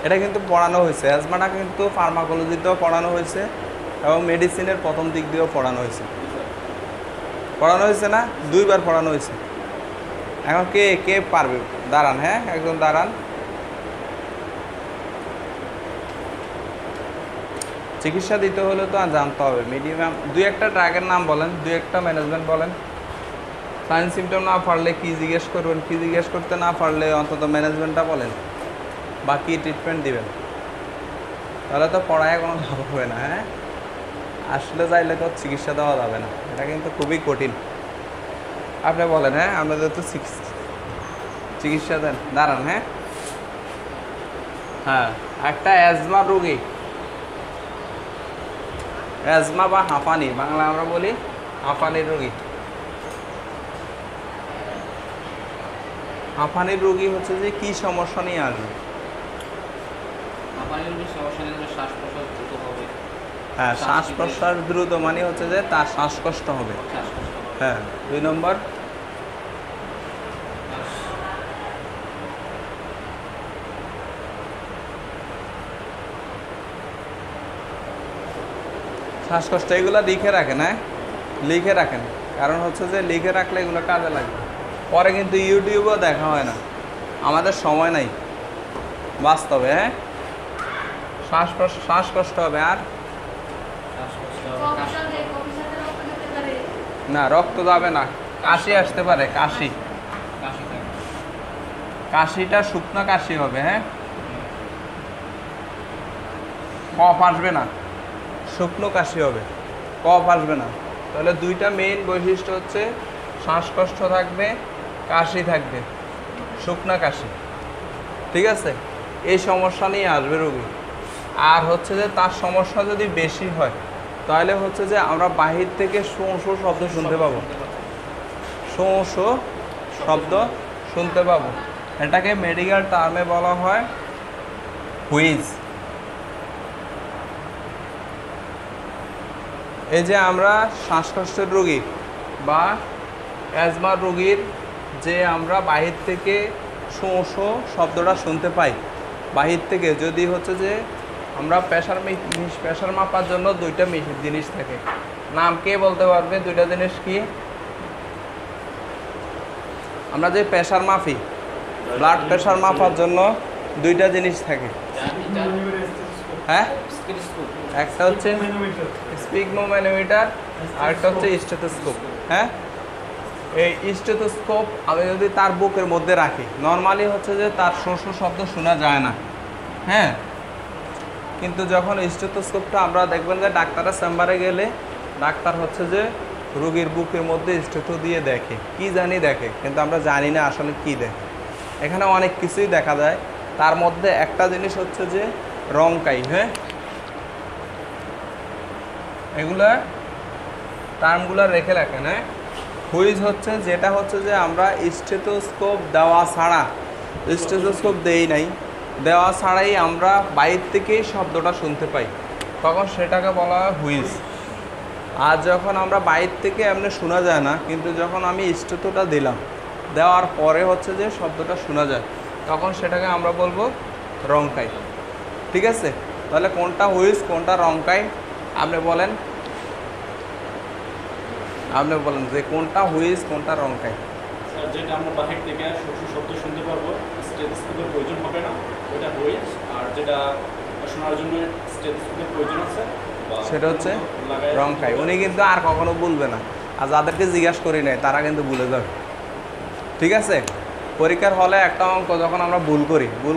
এটা কিন্তু পড়ানো হয়েছে, অ্যাজমাটা কিন্তু ফার্মাকোলজিতেও পড়ানো হয়েছে এবং মেডিসিনের প্রথম দিক দিয়েও পড়ানো হয়েছে। পড়ানো হয়েছে না? 2 বার পড়ানো হয়েছে। এখন কে কে পারবে? দাঁড়ান, হ্যাঁ একজন দাঁড়ান। চিকিৎসা দিতে হলে তো জানতে হবে মিনিমাম 2-1টা ড্রাগের নাম বলেন, 2-1টা ম্যানেজমেন্ট বলেন। সাইন সিমটম না পারলে কি জিজ্ঞেস করবেন, কি জিজ্ঞেস করতে না পারলে অন্তত ম্যানেজমেন্টটা বলেন, বা কী ট্রিটমেন্ট দিবেন। তাহলে তো পড়ায় কোনো লাভ হবে না। হ্যাঁ, আসলে চাইলে তো চিকিৎসা দেওয়া যাবে না, এটা কিন্তু খুবই কঠিন। আপনি বলেন, হ্যাঁ আপনাদের তো চিকিৎসা দেন। দাঁড়ান, হ্যাঁ হ্যাঁ একটা অ্যাজমা রোগী, অ্যাজমা বা হাঁপানি, বাংলা আমরা বলি হাঁপানির রোগী। হাঁপানির রোগী হচ্ছে যে কি সমস্যা নিয়ে আসবে? হ্যাঁ, শ্বাস প্রশ্বাস দ্রুত মানে হচ্ছে যে তার শ্বাসকষ্ট হবে। হ্যাঁ, 2 নম্বর শ্বাসকষ্ট। এগুলো লিখে রাখেন, হ্যাঁ লিখে রাখেন, কারণ হচ্ছে যে লিখে রাখলে এগুলো কাজে লাগবে। পরে কিন্তু ইউটিউবেও দেখা হয় না, আমাদের সময় নাই বাস্তবে। হ্যাঁ, শ্বাসকষ্ট হবে। আর না, রক্ত যাবে না, কাশি আসতে পারে। কাশিটা শুকনো কাশি হবে। হ্যাঁ, কফ আসবে না, শুকনো কাশি হবে, কফ আসবে না। তাহলে 2টা মেইন বৈশিষ্ট্য হচ্ছে শ্বাসকষ্ট থাকবে, কাশি থাকবে, শুকনো কাশি। ঠিক আছে, এই সমস্যা নিয়ে আসবে রোগী। আর হচ্ছে যে তার সমস্যা যদি বেশি হয় তাহলে হচ্ছে যে আমরা বাহির থেকে শো শো শব্দ শুনতে পাবো, শো শো শব্দ শুনতে পাবো। এটাকে মেডিকেল টার্মে বলা হয় হুইজ। এই যে আমরা শ্বাসকষ্টের রোগী বা অ্যাজমার রোগীর যে আমরা বাহির থেকে শো শো শব্দটা শুনতে পাই, বাহির থেকে যদি হচ্ছে যে আমরা প্রেশার মাপার জন্য 2টা জিনিস থাকে। নাম কে বলতে পারবে 2টা জিনিস কি? আমরা যে প্রেশার মাপি, ব্লাড প্রেশার মাপার জন্য 2টা জিনিস থাকে। হ্যাঁ, একটা হচ্ছে স্পিগমোম্যানোমিটার আর একটা হচ্ছে স্টেথোস্কোপ। হ্যাঁ, এই স্টেথোস্কোপ আমি যদি তার বুকের মধ্যে রাখি, নর্মালি হচ্ছে যে তার শো শো শব্দ শোনা যায় না। হ্যাঁ, কিন্তু যখন স্টেথোস্কোপটা আমরা দেখবেন যে ডাক্তারের চেম্বারে গেলে ডাক্তার হচ্ছে যে রোগীর বুকের মধ্যে স্টেথো দিয়ে দেখে, কি জানি দেখে, কিন্তু আমরা জানি না আসলে কি দেখে। এখানে অনেক কিছুই দেখা যায়, তার মধ্যে একটা জিনিস হচ্ছে যে রংকাই। হ্যাঁ, এগুলা টার্মগুলো রেখে রাখেন। হ্যাঁ, হুইজ হচ্ছে যেটা হচ্ছে যে আমরা স্টেথোস্কোপ দেওয়া ছাড়া, স্টেথোস্কোপ দেই নাই, দেওয়া ছাড়াই আমরা বাইরে থেকেই শব্দটা শুনতে পাই, তখন সেটাকে বলা হয় হুইজ। আর যখন আমরা বাইরে থেকে এমনি শোনা যায় না, কিন্তু যখন আমি স্টেথোটা দিলাম, দেওয়ার পরে হচ্ছে যে শব্দটা শোনা যায়, তখন সেটাকে আমরা বলবো রংকাই। ঠিক আছে, তাহলে কোনটা হুইজ কোনটা রংকাই আপনি বলেন, যে কোনটা হুইজ কোনটা রংকাই? যেটা আমরা বাহির থেকে শব্দ শুনতে পারবো, স্টেথোস্কোপের প্রয়োজন হবে না, ওটা হুইজ। আর যেটা শোনার জন্য স্টেথোস্কোপের প্রয়োজন আছে সেটা হচ্ছে রংকাই। উনি কিন্তু আর কখনো বলবে না, আর যাদেরকে জিজ্ঞাসা করি নাই তারা কিন্তু ভুলে যাবে। ঠিক আছে, পরীক্ষার হলে একটা অঙ্ক যখন আমরা ভুল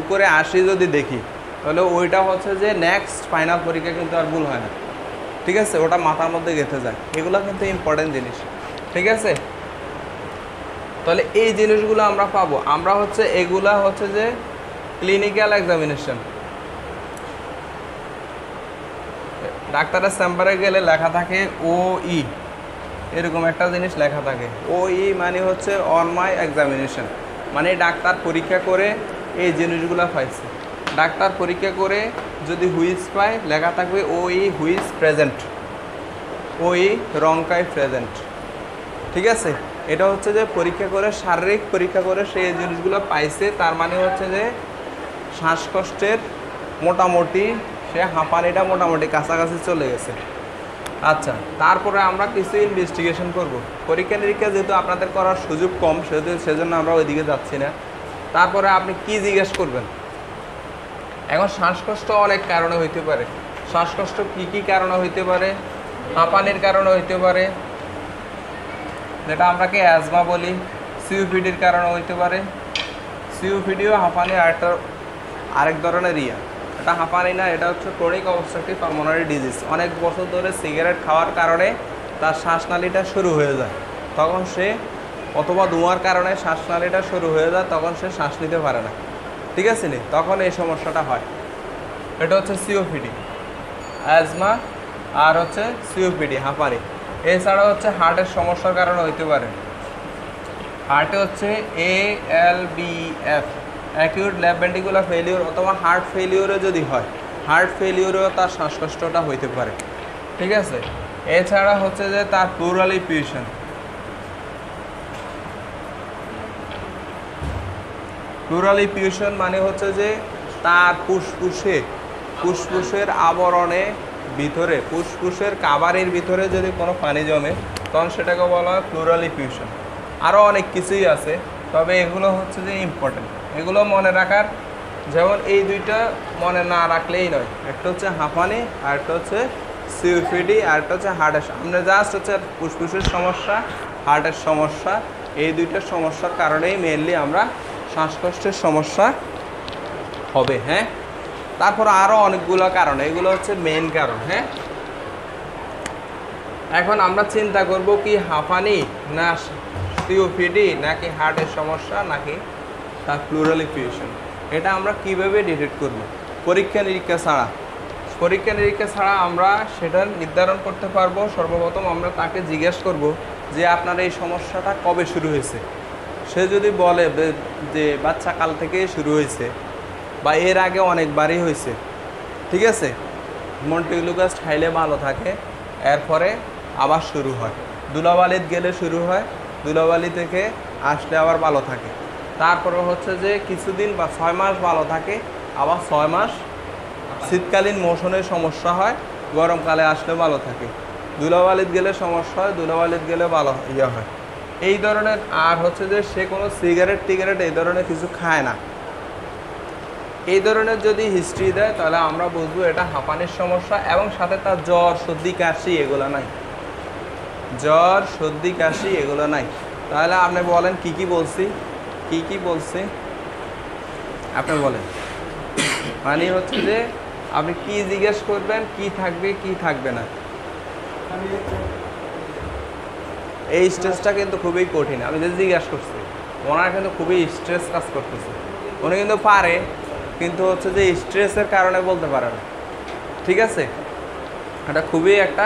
করে আসি যদি দেখি, তাহলে ওইটা হচ্ছে যে নেক্সট ফাইনাল পরীক্ষা কিন্তু আর ভুল হয় না। ঠিক আছে, ওটা মাথার মধ্যে গেঁথে যায়। এগুলো কিন্তু ইম্পর্টেন্ট জিনিস। ঠিক আছে, তাহলে এই জিনিসগুলো আমরা পাবো। আমরা হচ্ছে এগুলা হচ্ছে যে ক্লিনিক্যাল এক্সামিনেশন। ডাক্তারের চেম্বারে গেলে লেখা থাকে OE, এরকম একটা জিনিস লেখা থাকে। OE মানে হচ্ছে অন মাই এক্সামিনেশন, মানে ডাক্তার পরীক্ষা করে এই জিনিসগুলো পাইছে। ডাক্তার পরীক্ষা করে যদি হুইজ পায়, লেখা থাকবে OE wheeze present, OE rhonchi present. ঠিক আছে, এটা হচ্ছে যে পরীক্ষা করে, শারীরিক পরীক্ষা করে সেই জিনিসগুলো পাইছে, তার মানে হচ্ছে যে শ্বাসকষ্টের মোটামুটি সে হাঁপানিটা মোটামুটি কাছাকাছি চলে গেছে। আচ্ছা, তারপরে আমরা কিছু ইনভেস্টিগেশন করব। পরীক্ষা নিরীক্ষা যেহেতু আপনাদের করার সুযোগ কম, সেজন্য আমরা ওইদিকে যাচ্ছি না। তারপরে আপনি কি জিজ্ঞেস করবেন? এখন শ্বাসকষ্ট অনেক কারণে হইতে পারে। শ্বাসকষ্ট কি কি কারণে হইতে পারে? হাঁপানির কারণে হইতে পারে, যেটা আমরাকে অ্যাজমা বলি। সিওপিডির কারণে হইতে পারে। সিওপিডিও হাঁপানি আরেক ধরনের এটা হাঁপানি না, এটা হচ্ছে ক্রনিক অবস্ট্রাকটিভ পালমোনারি ডিজিজ। অনেক বছর ধরে সিগারেট খাওয়ার কারণে তার শ্বাসনালীটা শুরু হয়ে যায়, তখন সে অথবা ধোঁয়ার কারণে শ্বাসনালীটা শুরু হয়ে যায়, তখন সে শ্বাস নিতে পারে না। ঠিক আছে নি? তখন এই সমস্যাটা হয়। এটা হচ্ছে সিওপিডি, অ্যাজমা আর হচ্ছে সিওপিডি হাঁপানি। এছাড়া হচ্ছে হার্টের সমস্যার কারণে হইতে পারে। হার্টে হচ্ছে ALVF, acute left ventricular failure, অথবা হার্ট ফেলিওরে যদি হয়, হার্ট ফেলিওরেও তার শ্বাসকষ্টটা হইতে পারে। ঠিক আছে? এছাড়া হচ্ছে যে তার প্লুরাল ইফিউশন। প্লুরাল ইফিউশন মানে হচ্ছে যে তার ফুসফুসের আবরণে ভিতরে, ফুসফুসের কাভারের ভিতরে যদি কোনো পানি জমে, তখন সেটাকে বলা হয় প্লুরাল ইফিউশন। আরও অনেক কিছুই আছে, তবে এগুলো হচ্ছে যে ইম্পর্টেন্ট, এগুলো মনে রাখার। যেমন এই দুইটা মনে না রাখলেই নয়, একটা হচ্ছে হাঁপানি আর একটা হচ্ছে সিওপিডি আর একটা হচ্ছে হার্টের। আমরা জাস্ট হচ্ছে ফুসফুসের সমস্যা, হার্টের সমস্যা, এই দুইটার সমস্যার কারণেই মেনলি আমরা শ্বাসকষ্টের সমস্যা হবে। হ্যাঁ, তারপর আরও অনেকগুলো কারণ, এগুলো হচ্ছে মেন কারণ। হ্যাঁ, এখন আমরা চিন্তা করব কি হাঁপানি না সিওপিডি নাকি হার্টের সমস্যা নাকি তার প্লুরাল ইফিউশন। এটা আমরা কিভাবে ডিটেক্ট করব? পরীক্ষা নিরীক্ষা ছাড়া আমরা সেটা নির্ধারণ করতে পারবো। সর্বপ্রথম আমরা তাকে জিজ্ঞেস করব যে আপনার এই সমস্যাটা কবে শুরু হয়েছে। সে যদি বলে যে বাচ্চাকাল থেকে শুরু হয়েছে বা এর আগে অনেকবারই হয়েছে, ঠিক আছে, মন্টিগ্লুকাস্ট খাইলে ভালো থাকে, এরপরে আবার শুরু হয়, ধুলাবালিতে গেলে শুরু হয়, ধুলাবালি থেকে আসলে আবার ভালো থাকে, তারপরে হচ্ছে যে কিছুদিন বা 6 মাস ভালো থাকে, আবার 6 মাস শীতকালীন মৌসুমের সমস্যা হয়, গরমকালে আসলে ভালো থাকে, ধুলাবালিতে গেলে সমস্যা হয়, ধুলাবালিতে গেলে ভালো হয় এই ধরনের। আর হচ্ছে যে সে কোনো সিগারেট এই ধরনের কিছু খায় না, এই ধরনের যদি হিস্ট্রি দেয় তাহলে আমরা বুঝবো এটা হাঁপানির সমস্যা। এবং সাথে তার জ্বর সর্দি কাশি এগুলো নাই, জ্বর সর্দি কাশি এগুলো নাই। তাহলে আপনি বলেন কি কি বলছি আপনি বলেন। মানে হচ্ছে যে আপনি কি জিজ্ঞেস করবেন, কি থাকবে কি থাকবে না। এই স্ট্রেসটা কিন্তু খুবই কঠিন। আমি যে জিজ্ঞাসা করছি ওনার কিন্তু খুবই স্ট্রেস কাজ করতেছে, উনি কিন্তু পারে, কিন্তু হচ্ছে যে স্ট্রেসের কারণে বলতে পারে না। ঠিক আছে, এটা খুবই একটা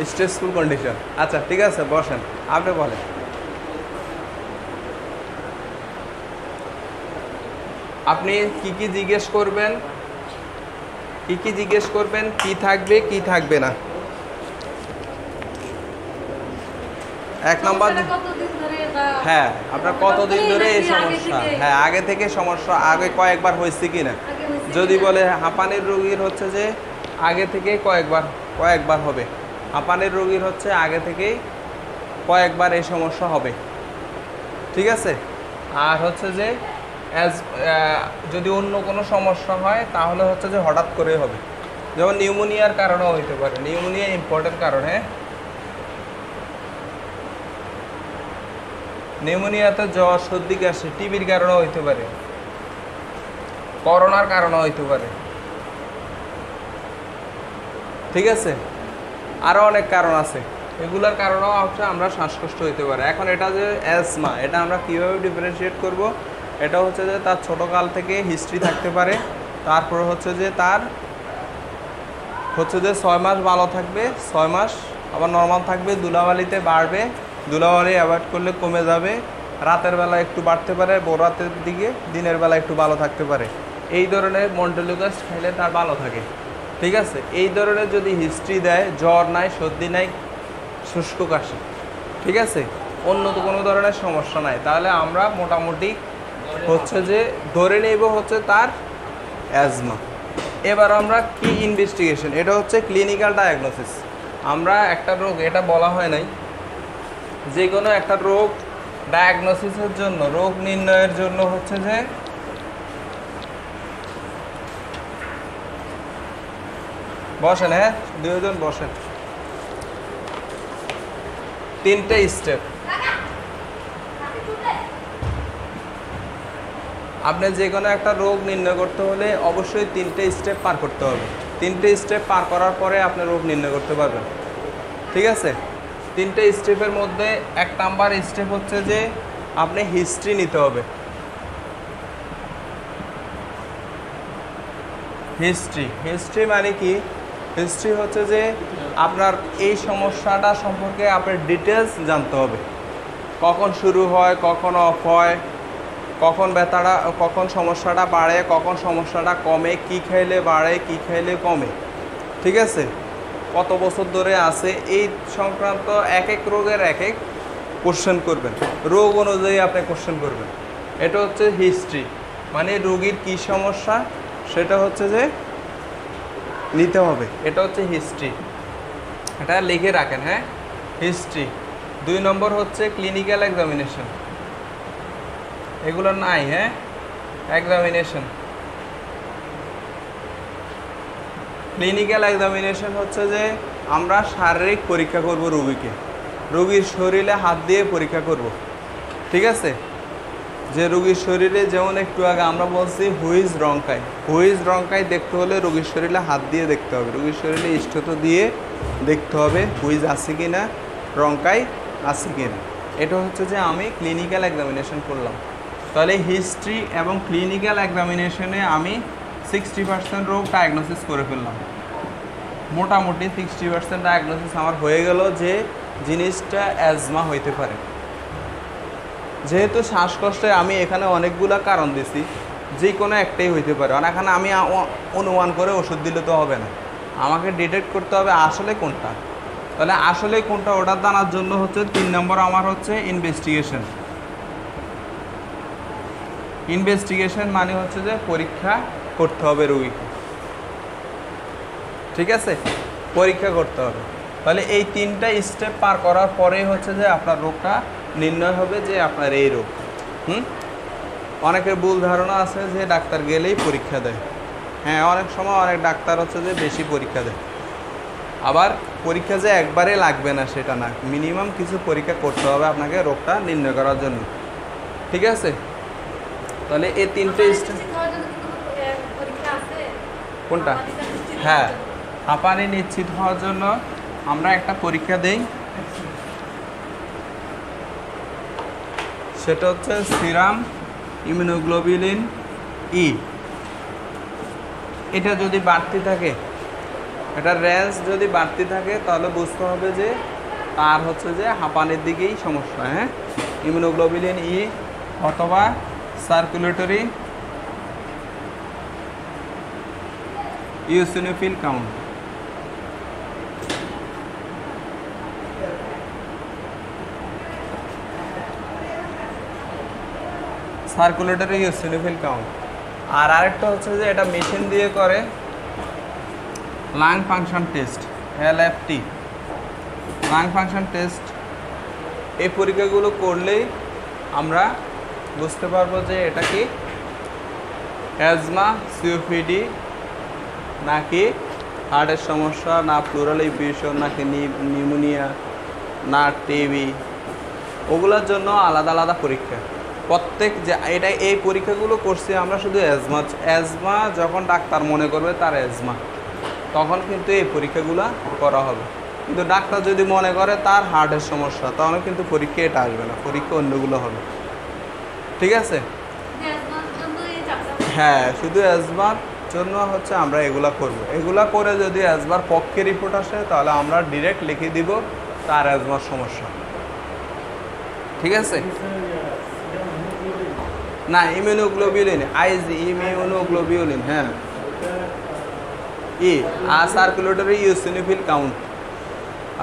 স্ট্রেসফুল কন্ডিশন। আচ্ছা ঠিক আছে, বসেন, আপনি বলেন। আপনি কি জিজ্ঞেস করবেন, কি থাকবে কি থাকবে না। এক নম্বর, হ্যাঁ আপনার কতদিন ধরে এই সমস্যা, হ্যাঁ আগে থেকে সমস্যা, আগে কয়েকবার হয়েছে কি না। যদি বলে হাঁপানির রোগীর হচ্ছে যে আগে থেকে কয়েকবার হবে, হাঁপানির রোগীর হচ্ছে আগে থেকেই কয়েকবার এই সমস্যা হবে। ঠিক আছে, আর হচ্ছে যে যদি অন্য কোনো সমস্যা হয় তাহলে হচ্ছে যে হঠাৎ করে হবে, যেমন নিউমোনিয়ার কারণেও হইতে পারে। নিউমোনিয়া ইম্পর্টেন্ট কারণ। হ্যাঁ, নিউমোনিয়াতে জ্বর সর্দি কাশি, টিবির কারণেও হইতে পারে, করোনার কারণেও হইতে পারে। ঠিক আছে, আরও অনেক কারণ আছে, এগুলোর কারণেও হচ্ছে আমরা শ্বাসকষ্ট হইতে পারে। এখন এটা যে অ্যাজমা, এটা আমরা কীভাবে ডিফারেন্সিয়েট করব? এটা হচ্ছে যে তার ছোটোকাল থেকে হিস্ট্রি থাকতে পারে, তারপরে হচ্ছে যে তার হচ্ছে যে 6 মাস ভালো থাকবে, 6 মাস আবার নর্মাল থাকবে, ধুলাবালিতে বাড়বে, ধুলাবালি অ্যাভয়েড করলে কমে যাবে, রাতের বেলা একটু বাড়তে পারে, ভোর রাতের দিকে, দিনের বেলা একটু ভালো থাকতে পারে। এই ধরনের মন্টিগ্লুকাস্ট খাইলে তার ভালো থাকে। ঠিক আছে, এই ধরনের যদি হিস্ট্রি দেয়, জ্বর নাই, সর্দি নাই, শুষ্ক কাশি, ঠিক আছে, অন্য তো কোনো ধরনের সমস্যা নাই, তাহলে আমরা মোটামুটি হচ্ছে যে ধরে নেব হচ্ছে তার অ্যাজমা। এবার আমরা কি ইনভেস্টিগেশন, এটা হচ্ছে ক্লিনিক্যাল ডায়াগনোসিস। আমরা একটা রোগ, এটা বলা হয় নাই, যে কোনো একটা রোগ ডায়াগনোসিসের জন্য, রোগ নির্ণয়ের জন্য হচ্ছে যে বসেন, হ্যাঁ দুজন বসেন, 3টে স্টেপ। আপনি যে কোনো একটা রোগ নির্ণয় করতে হলে অবশ্যই 3টে স্টেপ পার করতে হবে। 3টে স্টেপ পার করার পরে আপনি রোগ নির্ণয় করতে পারবেন। ঠিক আছে? 3টে স্টেপের মধ্যে 1 নাম্বার স্টেপ হচ্ছে যে আপনি হিস্ট্রি নিতে হবে। হিস্ট্রি মানে কি? হিস্ট্রি হচ্ছে যে আপনার এই সমস্যাটা সম্পর্কে আপনার ডিটেলস জানতে হবে। কখন শুরু হয়, কখন অফ হয়, কখন ব্যথাটা, কখন সমস্যাটা বাড়ে, কখন সমস্যাটা কমে, কি খাইলে বাড়ে, কি খাইলে কমে। ঠিক আছে? কত বছর ধরে আছে, এই সংক্রান্ত এক এক রোগের এক এক কোশ্চেন করবেন, রোগ অনুযায়ী আপনি কোশ্চেন করবেন। এটা হচ্ছে হিস্ট্রি, মানে রোগীর কী সমস্যা সেটা হচ্ছে যে নিতে হবে। এটা হচ্ছে হিস্ট্রি, এটা লিখে রাখেন। হ্যাঁ, হিস্ট্রি। 2 নম্বর হচ্ছে ক্লিনিক্যাল এক্সামিনেশন, এগুলো নাই। হ্যাঁ, এক্সামিনেশন, ক্লিনিক্যাল এক্সামিনেশন হচ্ছে যে আমরা শারীরিক পরীক্ষা করব রোগীকে, রোগীর শরীরে হাত দিয়ে পরীক্ষা করব। ঠিক আছে? যে রোগীর শরীরে, যেমন একটু আগে আমরা বলছি হুইজ রঙ্কাই, হুইজ রঙ্কাই দেখতে হলে রোগীর শরীরে হাত দিয়ে দেখতে হবে, রোগীর শরীরে ইষ্টত দিয়ে দেখতে হবে হুইজ আছে কি না, রঙ্কাই আছে কি না। এটা হচ্ছে যে আমি ক্লিনিক্যাল এক্সামিনেশন করলাম। তাহলে হিস্ট্রি এবং ক্লিনিক্যাল এক্সামিনেশনে আমি 60% রোগ ডায়াগনোসিস করে ফেললাম। মোটামুটি 60% ডায়াগনোসিস আমার হয়ে গেল যে জিনিসটা অ্যাজমা হইতে পারে। যেহেতু শ্বাসকষ্টে আমি এখানে অনেকগুলো কারণ দিছি, যে কোনো একটাই হইতে পারে। এখানে আমি অনুমান করে ওষুধ দিলে তো হবে না, আমাকে ডিটেক্ট করতে হবে আসলে কোনটা। তাহলে আসলে কোনটা ওটা জানার জন্য হচ্ছে 3 নম্বর আমার হচ্ছে ইনভেস্টিগেশন। ইনভেস্টিগেশন মানে হচ্ছে যে পরীক্ষা করতে হবে রোগীকে। ঠিক আছে? পরীক্ষা করতে হবে। তাহলে এই 3টা স্টেপ পার করার পরেই হচ্ছে যে আপনার রোগটা নির্ণয় হবে যে আপনার এই রোগ। অনেকের ভুল ধারণা আছে যে ডাক্তার গেলেই পরীক্ষা দেয়। হ্যাঁ, অনেক সময় অনেক ডাক্তার হচ্ছে যে বেশি পরীক্ষা দেয়। আবার পরীক্ষা যে একবারে লাগবে না সেটা না, মিনিমাম কিছু পরীক্ষা করতে হবে আপনাকে রোগটা নির্ণয় করার জন্য। ঠিক আছে? তাহলে এই 3টে স্টেপ। কোনটা? হ্যাঁ, হাঁপানি নিশ্চিত হওয়ার জন্য আমরা একটা পরীক্ষা দেই, সেটা হচ্ছে সিরাম ইমিউনোগ্লোবিউলিন ই। এটা যদি বাড়তি থাকে, এটার রেঞ্জ যদি বাড়তি থাকে, তাহলে বুঝতে হবে যে তার হচ্ছে যে হাঁপানির দিকেই সমস্যা। হ্যাঁ, ইমিউনোগ্লোবিউলিন ই অথবা circulatory eosinophil count. Circulatory eosinophil count. আর আরেকটা হচ্ছে যে এটা মেশিন দিয়ে করে, lung function test, LFT, lung function test. এই পরীক্ষাগুলো করলেই আমরা বুঝতে পারবো যে এটা কি অ্যাজমা, সিওপিডি, নাকি হার্টের সমস্যা, না প্লুরাল ইনফিউশন, নাকি নিউমোনিয়া, না টিবি। ওগুলোর জন্য আলাদা আলাদা পরীক্ষা। প্রত্যেক যে এটা এই পরীক্ষাগুলো করছি আমরা শুধু অ্যাজমা যখন ডাক্তার মনে করবে তার অ্যাজমা, তখন কিন্তু এই পরীক্ষাগুলো করা হবে। কিন্তু ডাক্তার যদি মনে করে তার হার্টের সমস্যা, তখন কিন্তু পরীক্ষা এটা আসবে না, পরীক্ষা অন্যগুলো হবে। ঠিক আছে? হ্যাঁ, শুধু অ্যাজমার জন্য হচ্ছে আমরা এগুলা করব। এগুলা করে যদি অ্যাজমার পক্ষে রিপোর্ট আসে, তাহলে আমরা ডিরেক্ট লিখে দিব তার অ্যাজমার সমস্যা। ঠিক আছে? না, ইমিউনোগ্লোবিউলিন, ইমিউনোগ্লোবিউলিন, হ্যাঁ, আর সার্কুলেটরি ইওসিনোফিল কাউন্ট,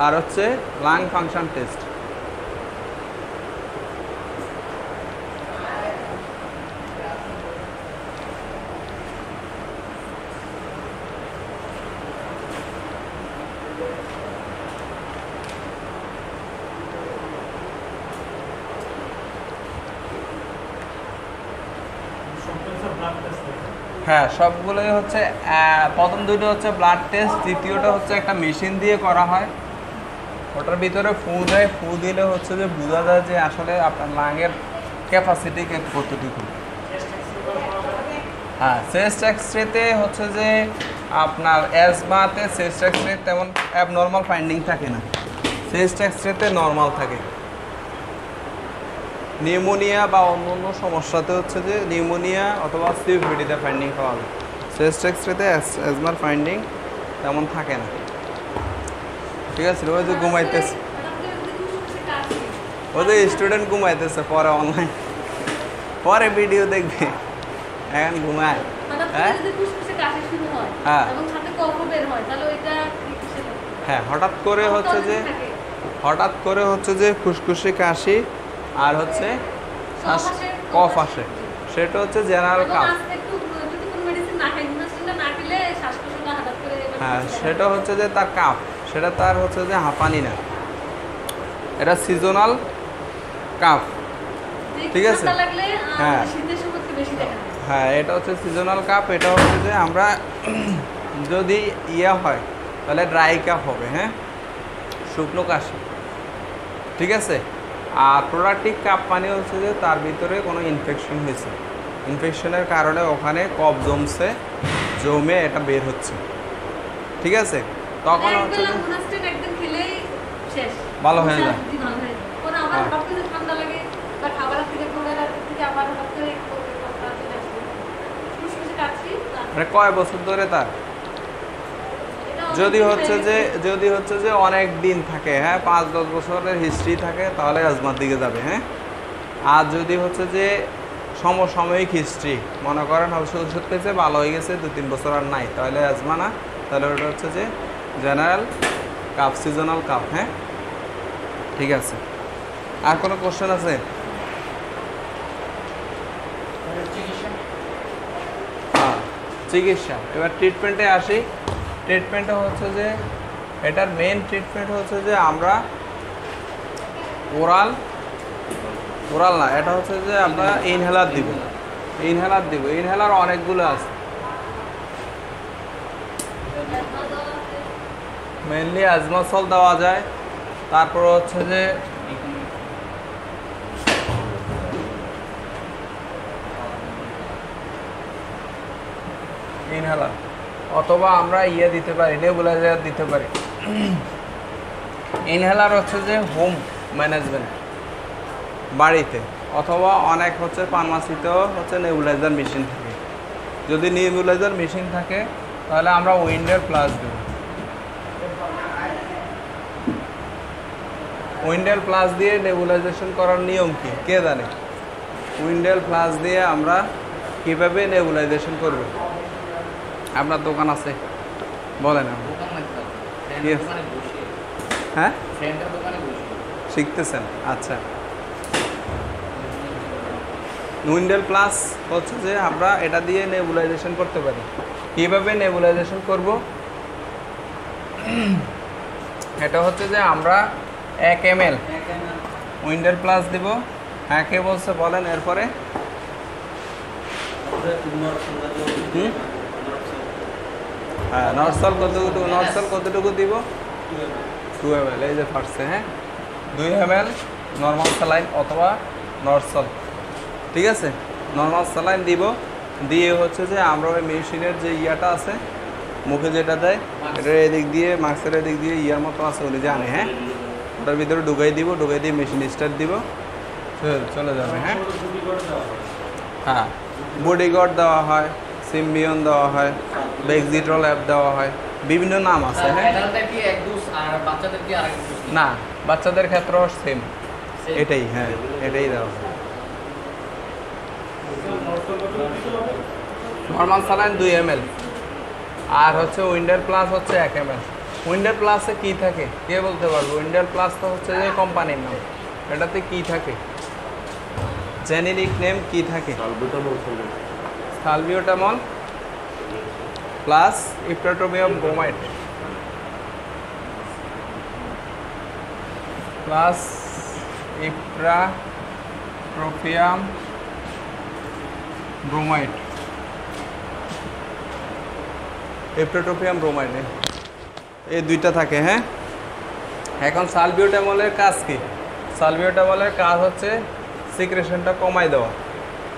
আর হচ্ছে লাং ফাংশন টেস্ট। হ্যাঁ, সবগুলোই হচ্ছে প্রথম দুটো হচ্ছে ব্লাড টেস্ট, দ্বিতীয়টা হচ্ছে একটা মেশিন দিয়ে করা হয়। ওটার ভিতরে ফু দেয়, ফু দিলে হচ্ছে যে বোঝা যায় যে আসলে আপনার লাংয়ের ক্যাপাসিটি কতটুকু। হ্যাঁ, চেস্ট এক্সরেতে হচ্ছে যে আপনার অ্যাজমাতে চেস্ট এক্সরে তেমন অ্যাবনর্মাল ফাইন্ডিং থাকে না, চেস্ট এক্সরেতে নর্মাল থাকে। নিউমোনিয়া বা অন্য অন্য সমস্যাতে হচ্ছে যে নিউমোনিয়া অথবা সিওপিডিতে ফাইন্ডিং পাওয়া যায়, চেস্ট এক্সরেতে অ্যাজমার ফাইন্ডিং তেমন থাকে না। ঠিক আছে, ওই যে ঘুমাইতেছে, ওই যে স্টুডেন্ট ঘুমাইতেছে, পরে অনলাইন পরে ভিডিও দেখবে, এখন ঘুমায়। হ্যাঁ হ্যাঁ হ্যাঁ, হঠাৎ করে হচ্ছে যে ফুসফুসে কাশি আর হচ্ছে কফ আসে, সেটা হচ্ছে জেনারেল কাফ। হ্যাঁ, সেটা হচ্ছে যে তার কাফ, সেটা তার হচ্ছে যে হাঁপানি না, এটা সিজনাল কাফ। ঠিক আছে, হ্যাঁ হ্যাঁ, এটা হচ্ছে সিজনাল কাফ। এটা হচ্ছে যে আমরা যদি ইয়া হয় তাহলে ড্রাই কাফ হবে, হ্যাঁ, শুকনো কাশি। ঠিক আছে, আর প্রোডাক্টিভ কাপ মানে হচ্ছে যে তার ভিতরে কোনো ইনফেকশন হয়েছে, ইনফেকশনের কারণে ওখানে কফ জমে এটা বের হচ্ছে। ঠিক আছে, তখন হচ্ছে যে ভালো হয়ে যায়। মানে কয় বছর ধরে তার যদি হচ্ছে যে অনেক দিন থাকে, হ্যাঁ, 5-10 বছরের হিস্ট্রি থাকে, তাহলে অ্যাজমার দিকে যাবে। হ্যাঁ, আর যদি হচ্ছে যে সমসাময়িক হিস্ট্রি, মনে করেন ওষুধ খেয়েছে ভালো হয়ে গেছে 2-3 বছর আর নাই, তাহলে অ্যাজমা না, তাহলে ওটা হচ্ছে যে জেনারেল কাফ, সিজনাল কাফ। হ্যাঁ, ঠিক আছে, আর কোনো কোশ্চেন আছে? হ্যাঁ, চিকিৎসা। এবার ট্রিটমেন্টে আসি। ট্রিটমেন্টটা হচ্ছে যে এটার মেন ট্রিটমেন্ট হচ্ছে যে আমরা ওরাল না, এটা হচ্ছে যে আমরা ইনহেলার দিব। ইনহেলার অনেকগুলো আছে, মেনলি অ্যাজমাসল দেওয়া যায়, তারপর হচ্ছে যে ইনহেলার, অথবা আমরা ইয়ে দিতে পারি, নেবুলাইজার দিতে পারি। ইনহেলার হচ্ছে যে হোম ম্যানেজমেন্ট বাড়িতে, অথবা অনেক হচ্ছে ফার্মাসিতেও হচ্ছে নেবুলাইজার মেশিন থাকে। যদি নেবুলাইজার মেশিন থাকে তাহলে আমরা উইন্ডের প্লাস দেব। উইন্ডেল প্লাস দিয়ে নেবুলাইজেশন করার নিয়ম কি কে জানে? উইন্ডেল প্লাস দিয়ে আমরা কিভাবে নেবুলাইজেশন করব? আপনার দোকান আছে, বলেন। হ্যাঁ, শিখতেছেন? আচ্ছা, উইন্ডেল প্লাস হচ্ছে যে আমরা এটা দিয়ে নেবুলাইজেশন করতে পারি। কিভাবে নেবুলাইজেশন করব? এটা হচ্ছে যে আমরা 1 ml উইন্ডেল প্লাস দিব। হ্যাঁ, কে বলছে বলেন। এরপরে হ্যাঁ, নর্সল কতটুকু দিব? 2 ml। এই যে ফাটছে, হ্যাঁ, 2 ml নর্মাল স্যালাইন অথবা নর্সল। ঠিক আছে, নর্মাল স্যালাইন দিব। দিয়ে হচ্ছে যে আমরা ওই মেশিনের যে ইয়াটা আছে, মুখে যেটা দেয়, এটার এদিক দিয়ে মাস্কের এদিক দিয়ে ইয়ার মতো আছে, উনি জানে। হ্যাঁ, ওটার ভিতরে ঢুকাই দিয়ে মেশিন স্টার্ট দিব, চলে যাবে। হ্যাঁ হ্যাঁ, বডিগার্ড দেওয়া হয়, সিম্বিয়ন দেওয়া হয়, বেক্সিট্রল অ্যাপ দেওয়া হয়, বিভিন্ন নাম আছে। হ্যাঁ, না, বাচ্চাদের ক্ষেত্রেও সেম এটাই। হ্যাঁ, এটাই দেওয়া হয়। নর্মাল স্যালাইন 2 ml, আর হচ্ছে উইন্ডেল প্লাস হচ্ছে 1 ml। উইন্ডেল প্লাসে কি থাকে কে বলতে পারবে? উইন্ডেল প্লাস তো হচ্ছে যে কোম্পানির নাম, এটাতে কি থাকে, জেনেরিক নেম কি থাকে? Salbutamol plus ipratropium bromide plus ipratropium bromide. এপ্টোটোপিয়াম ব্রোমাইডে, এই দুইটা থাকে। হ্যাঁ, এখন সালবিউটামলের কাজ কি? সালবিউটামলের কাজ হচ্ছে সিক্রেশনটা কমাই দেওয়া।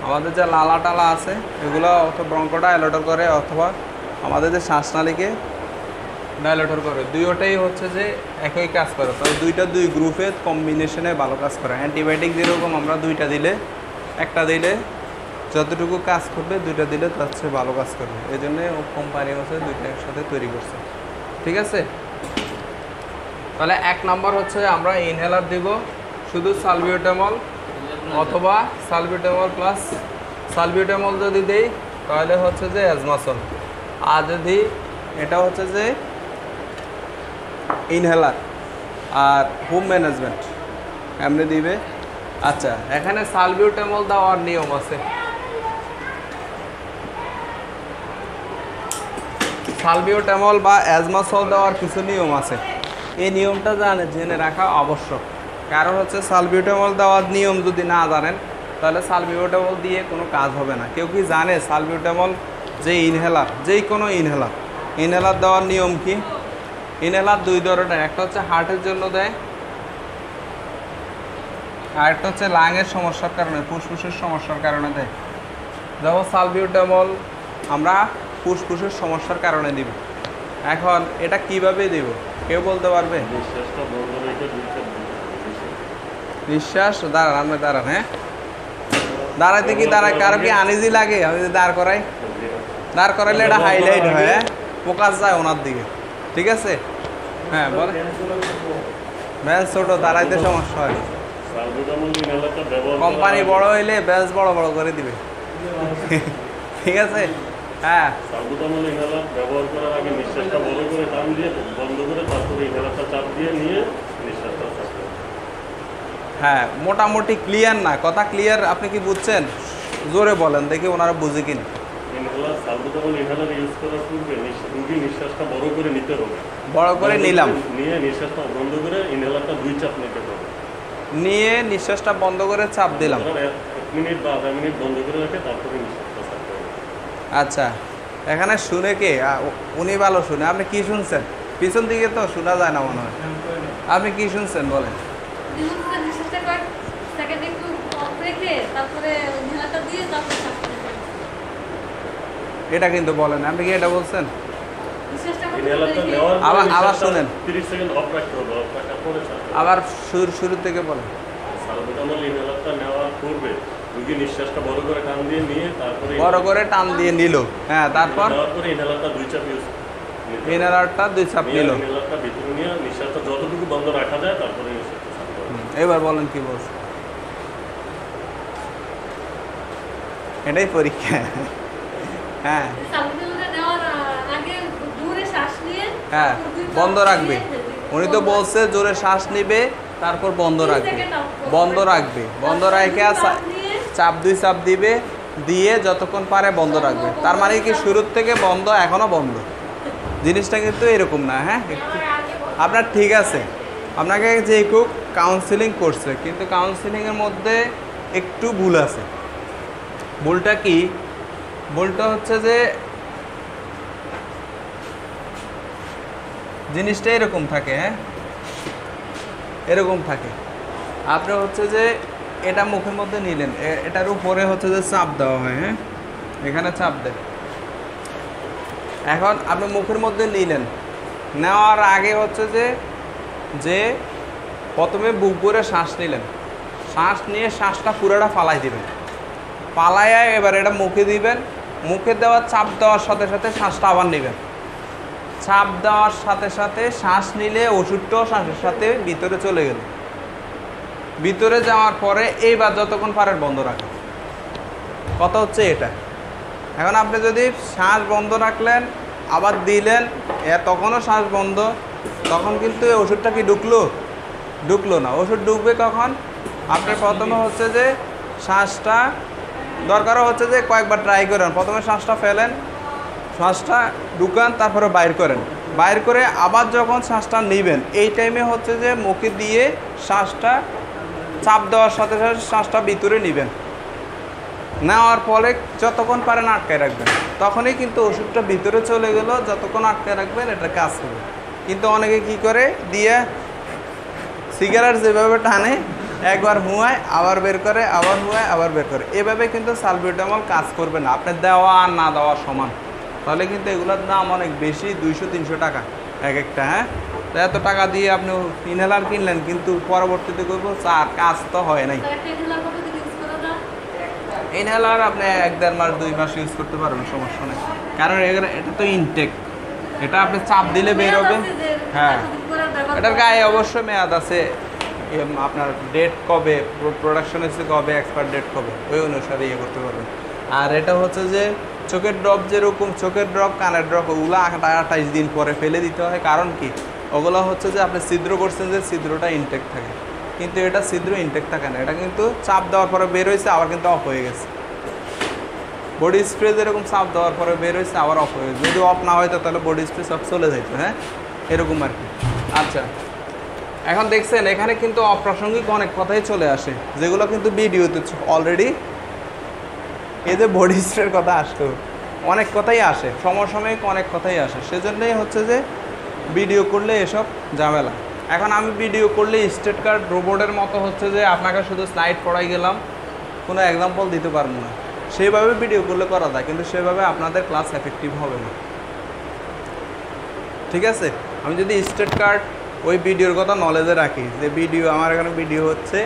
আমাদের যে লালা টালা আছে এগুলো অথবা ব্রঙ্কটা ডাইলেটর করে অথবা আমাদের যে শ্বাসনালীকে ডাইলেটর করে, দুইটাই হচ্ছে যে একই কাজ করে। তবে দুইটা দুই গ্রুপে কম্বিনেশনে ভালো কাজ করে। অ্যান্টিবায়োটিক যেরকম আমরা দুইটা দিলে, একটা দিলে যতটুকু কাজ করবে, দুইটা দিলে তার চেয়ে ভালো কাজ করবে। এই জন্যে কোম্পানি হচ্ছে দুইটা একসাথে তৈরি করছে। ঠিক আছে, তাহলে 1 নম্বর হচ্ছে আমরা ইনহেলার দিব শুধু সালবিউটামল অথবা সালবিউটামল প্লাস সালবিউটামল যদি দেই তাহলে হচ্ছে যে অ্যাজমাসল, আর যদি এটা হচ্ছে যে ইনহেলার আর হোম ম্যানেজমেন্ট এমনি দিবে। আচ্ছা, এখানে সালবিউটামল দেওয়ার নিয়ম আছে। সালবিউটামল বা অ্যাজমাসল দেওয়ার কিছু নিয়ম আছে। এই নিয়মটা জেনে রাখা আবশ্যক। কারণ হচ্ছে সালবিউটামল দেওয়ার নিয়ম যদি না জানেন তাহলে সালবিউটামল দিয়ে কোনো কাজ হবে না। কেউ কি জানে সালবিউটামল যে ইনহেলার, যেই কোনো ইনহেলার দেওয়ার নিয়ম কি? ইনহেলার দুই ধরনের, একটা হচ্ছে হার্টের জন্য দেয় আর একটা হচ্ছে লাংয়ের সমস্যার কারণে, ফুসফুসের সমস্যার কারণে দেয়। যেমন সালবিউটামল আমরা ফুসফুসের সমস্যার কারণে দিব। এখন এটা কিভাবে দিব কেউ বলতে পারবে? নিঃশ্বাস দাঁড়ান, আপনি দাঁড়ান। হ্যাঁ, দাঁড়াইতে কি দাঁড়ায় কারো কি আনইজি লাগে? আমি যদি দাঁড় করাইলে এটা হাইলাইট হয়, ফোকাস যায় ওনার দিকে। ঠিক আছে, হ্যাঁ বলে ব্যাস ছোট, দাঁড়াইতে সমস্যা হয়। কোম্পানি বড় হইলে ব্যাস বড় বড় করে দিবে। ঠিক আছে, হ্যাঁ সালবুটামল ইনহেলার ব্যবহার করার আগে নিঃশ্বাসটা বড় করে টান দিয়ে বন্ধ করে তারপরে ইনহেলারটা চাপ দিয়ে নিয়ে নিঃশ্বাসটা ছাড়তে হবে। হ্যাঁ, মোটামুটি ক্লিয়ার না? কথা ক্লিয়ার? আপনি কি বুঝছেন? জোরে বলেন দেখি ওনারা বুঝে কিনা। ইনহেলার সালবুটামল ইনহেলার ইউজ করার পূর্বে রুগী নিঃশ্বাসটা বড় করে নিতে হবে। বড় করে নিলাম, নিয়ে নিঃশ্বাসটা বন্ধ করে ইনহেলারটা 2 চাপ নিতে হবে। নিয়ে নিঃশ্বাসটা বন্ধ করে চাপ দিলাম। 1 মিনিট বা আধা মিনিট বন্ধ করে রেখে তারপরে নিঃশ্বাসটা ছাড়তে হবে। আচ্ছা, এখানে শুনে কে? উনি ভালো শুনে। আপনি কি শুনছেন? পিছন দিকে তো শোনা যায় না মনে হয়। আপনি কি শুনছেন বলেন? এটা কিন্তু বলেন, আপনি কি এটা বলছেন? ইনহেলারটা নেওয়ার পরে আবার শুনেন, 30 সেকেন্ড অফ রাখতে হবে, অফ রাখার পরে ছাড়তে হবে। আবার শুরু থেকে বলেন। সালবুটামল ইনহেলারটা নেওয়ার পূর্বে রুগী নিঃশ্বাসটা বড় করে টান দিয়ে নিয়ে তারপরে বড় করে টান দিয়ে নিল। হ্যাঁ, তারপর নেওয়ার পরে ইনহেলারটা 2 চাপ ইউজ ইনহেলারটা 2 চাপ নিল। ইনহেলারটা ভিতরে নিয়ে নিঃশ্বাসটা যতটুকু বন্ধ রাখা যায় তারপরে নিঃশ্বাসটা ছাড়তে হবে। এবার বলেন কি বলছে? এটাই পরীক্ষা। হ্যাঁ হ্যাঁ, বন্ধ রাখবে। উনি তো বলছে জোরে শ্বাস নিবে তারপর বন্ধ রাখবে। বন্ধ রাখে চাপ 2 চাপ দিবে, দিয়ে যতক্ষণ পারে বন্ধ রাখবে। তার মানে কি শুরুর থেকে বন্ধ, এখনো বন্ধ? জিনিসটা কিন্তু এরকম না। হ্যাঁ, আপনার ঠিক আছে, আপনাকে যে কেউ কাউন্সিলিং করছে, কিন্তু কাউন্সিলিংয়ের মধ্যে একটু ভুল আছে। ভুলটা কি? ভুলটা হচ্ছে যে জিনিসটা এরকম থাকে। হ্যাঁ, এরকম থাকে। আপনি হচ্ছে যে এটা মুখের মধ্যে নিলেন, এটার উপরে হচ্ছে যে চাপ দেওয়া হয়। হ্যাঁ, এখানে চাপ দেয়। এখন আপনি মুখের মধ্যে নিলেন, নেওয়ার আগে হচ্ছে যে প্রথমে বুক ভরে শ্বাস নিলেন, শ্বাস নিয়ে শ্বাসটা পুরোটা ফালাই দিবেন। পালাইয়া এবার এটা মুখে দিবেন। মুখে দেওয়ার চাপ দেওয়ার সাথে সাথে শ্বাসটা আবার নেবেন। চাপ দেওয়ার সাথে সাথে শ্বাস নিলে ওষুধটাও শ্বাসের সাথে ভিতরে চলে গেল। ভিতরে যাওয়ার পরে এইবার যতক্ষণ পারেন বন্ধ রাখেন। কথা হচ্ছে এটা। এখন আপনি যদি শ্বাস বন্ধ রাখলেন আবার দিলেন, তখনও শ্বাস বন্ধ, তখন কিন্তু এই ওষুধটা কি ঢুকলো না। ওষুধ ঢুকবে কখন? আপনি প্রথমে হচ্ছে যে শ্বাসটা দরকারও হচ্ছে যে কয়েকবার ট্রাই করেন। প্রথমে শ্বাসটা ফেলেন, শ্বাসটা ঢুকান, তারপরে বাইর করেন। বাইর করে আবার যখন শ্বাসটা নেবেন, এই টাইমে হচ্ছে যে মুখে দিয়ে শ্বাসটা চাপ দেওয়ার সাথে সাথে শ্বাসটা ভিতরে নেবেন। নেওয়ার পরে যতক্ষণ পারেন আটকায় রাখবেন, তখনই কিন্তু ওষুধটা ভিতরে চলে গেল, যতক্ষণ আটকায় রাখবেন এটা কাজ করবে। কিন্তু অনেকে কি করে দিয়ে সিগারেট যেভাবে টানে, একবার হুয়ায় আবার বের করে, আবার হুয়ায় আবার বের করে, এভাবে কিন্তু সালবিউটামল কাজ করবে না, আপনার দেওয়া আর না দেওয়া সমান। তাহলে কিন্তু এগুলোর দাম অনেক বেশি, 200-300 টাকা এক একটা। হ্যাঁ, তো এত টাকা দিয়ে আপনি ইনহেলার কিনলেন, কিন্তু পরবর্তীতে করবো আর কাজ তো হয় নাই। ইনহেলার আপনি 1-1.5 মাস 2 মাস ইউজ করতে পারবেন, সমস্যা নেই। কারণ এটা তো ইনটেক, এটা আপনি চাপ দিলে বের হবে। হ্যাঁ, এটার গায়ে অবশ্যই মেয়াদ আছে, আপনার ডেট কবে, প্রোডাকশন হচ্ছে কবে, এক্সপায়ার ডেট কবে, ওই অনুসারে ইয়ে করতে পারবেন। আর এটা হচ্ছে যে চোখের ড্রপ, যেরকম চোখের ড্রপ, কানের ড্রপ, ওগুলো 28 দিন পরে ফেলে দিতে হয়। কারণ কি, ওগুলো হচ্ছে যে আপনি ছিদ্র করছেন, যে ছিদ্রটা ইনটেক থাকে, কিন্তু এটা ছিদ্র ইনটেক থাকে না, এটা কিন্তু চাপ দেওয়ার পরে বের হয়েছে, আবার কিন্তু অফ হয়ে গেছে। বডি স্প্রে যেরকম চাপ দেওয়ার পরে বের হয়েছে, আবার অফ হয়ে গেছে। যদি অফ না হয়তো তাহলে বডি স্প্রে সব চলে যেত। হ্যাঁ, এরকম আর কি। আচ্ছা, এখন দেখছেন এখানে কিন্তু অপ্রাসঙ্গিক অনেক কথাই চলে আসে, যেগুলো কিন্তু ভিডিওতে অলরেডি, এই যে বডি স্প্রের কথা আসতো, অনেক কথাই আসে, সমসাময়িক অনেক কথাই আসে, সেজন্যই হচ্ছে যে ভিডিও করলে এসব ঝামেলা। এখন আমি ভিডিও করলে স্টেট কার্ড রোবটের মতো হচ্ছে যে আপনাকে শুধু স্লাইড পড়াই গেলাম, কোনো এক্সাম্পল দিতে পারবো না। সেইভাবে ভিডিও করলে করা যায়, কিন্তু সেভাবে আপনাদের ক্লাস এফেক্টিভ হবে না। ঠিক আছে, আমি যদি স্টেট কার্ড ওই ভিডিওর কথা নলেজে রাখি, যে ভিডিও আমার এখানে ভিডিও হচ্ছে,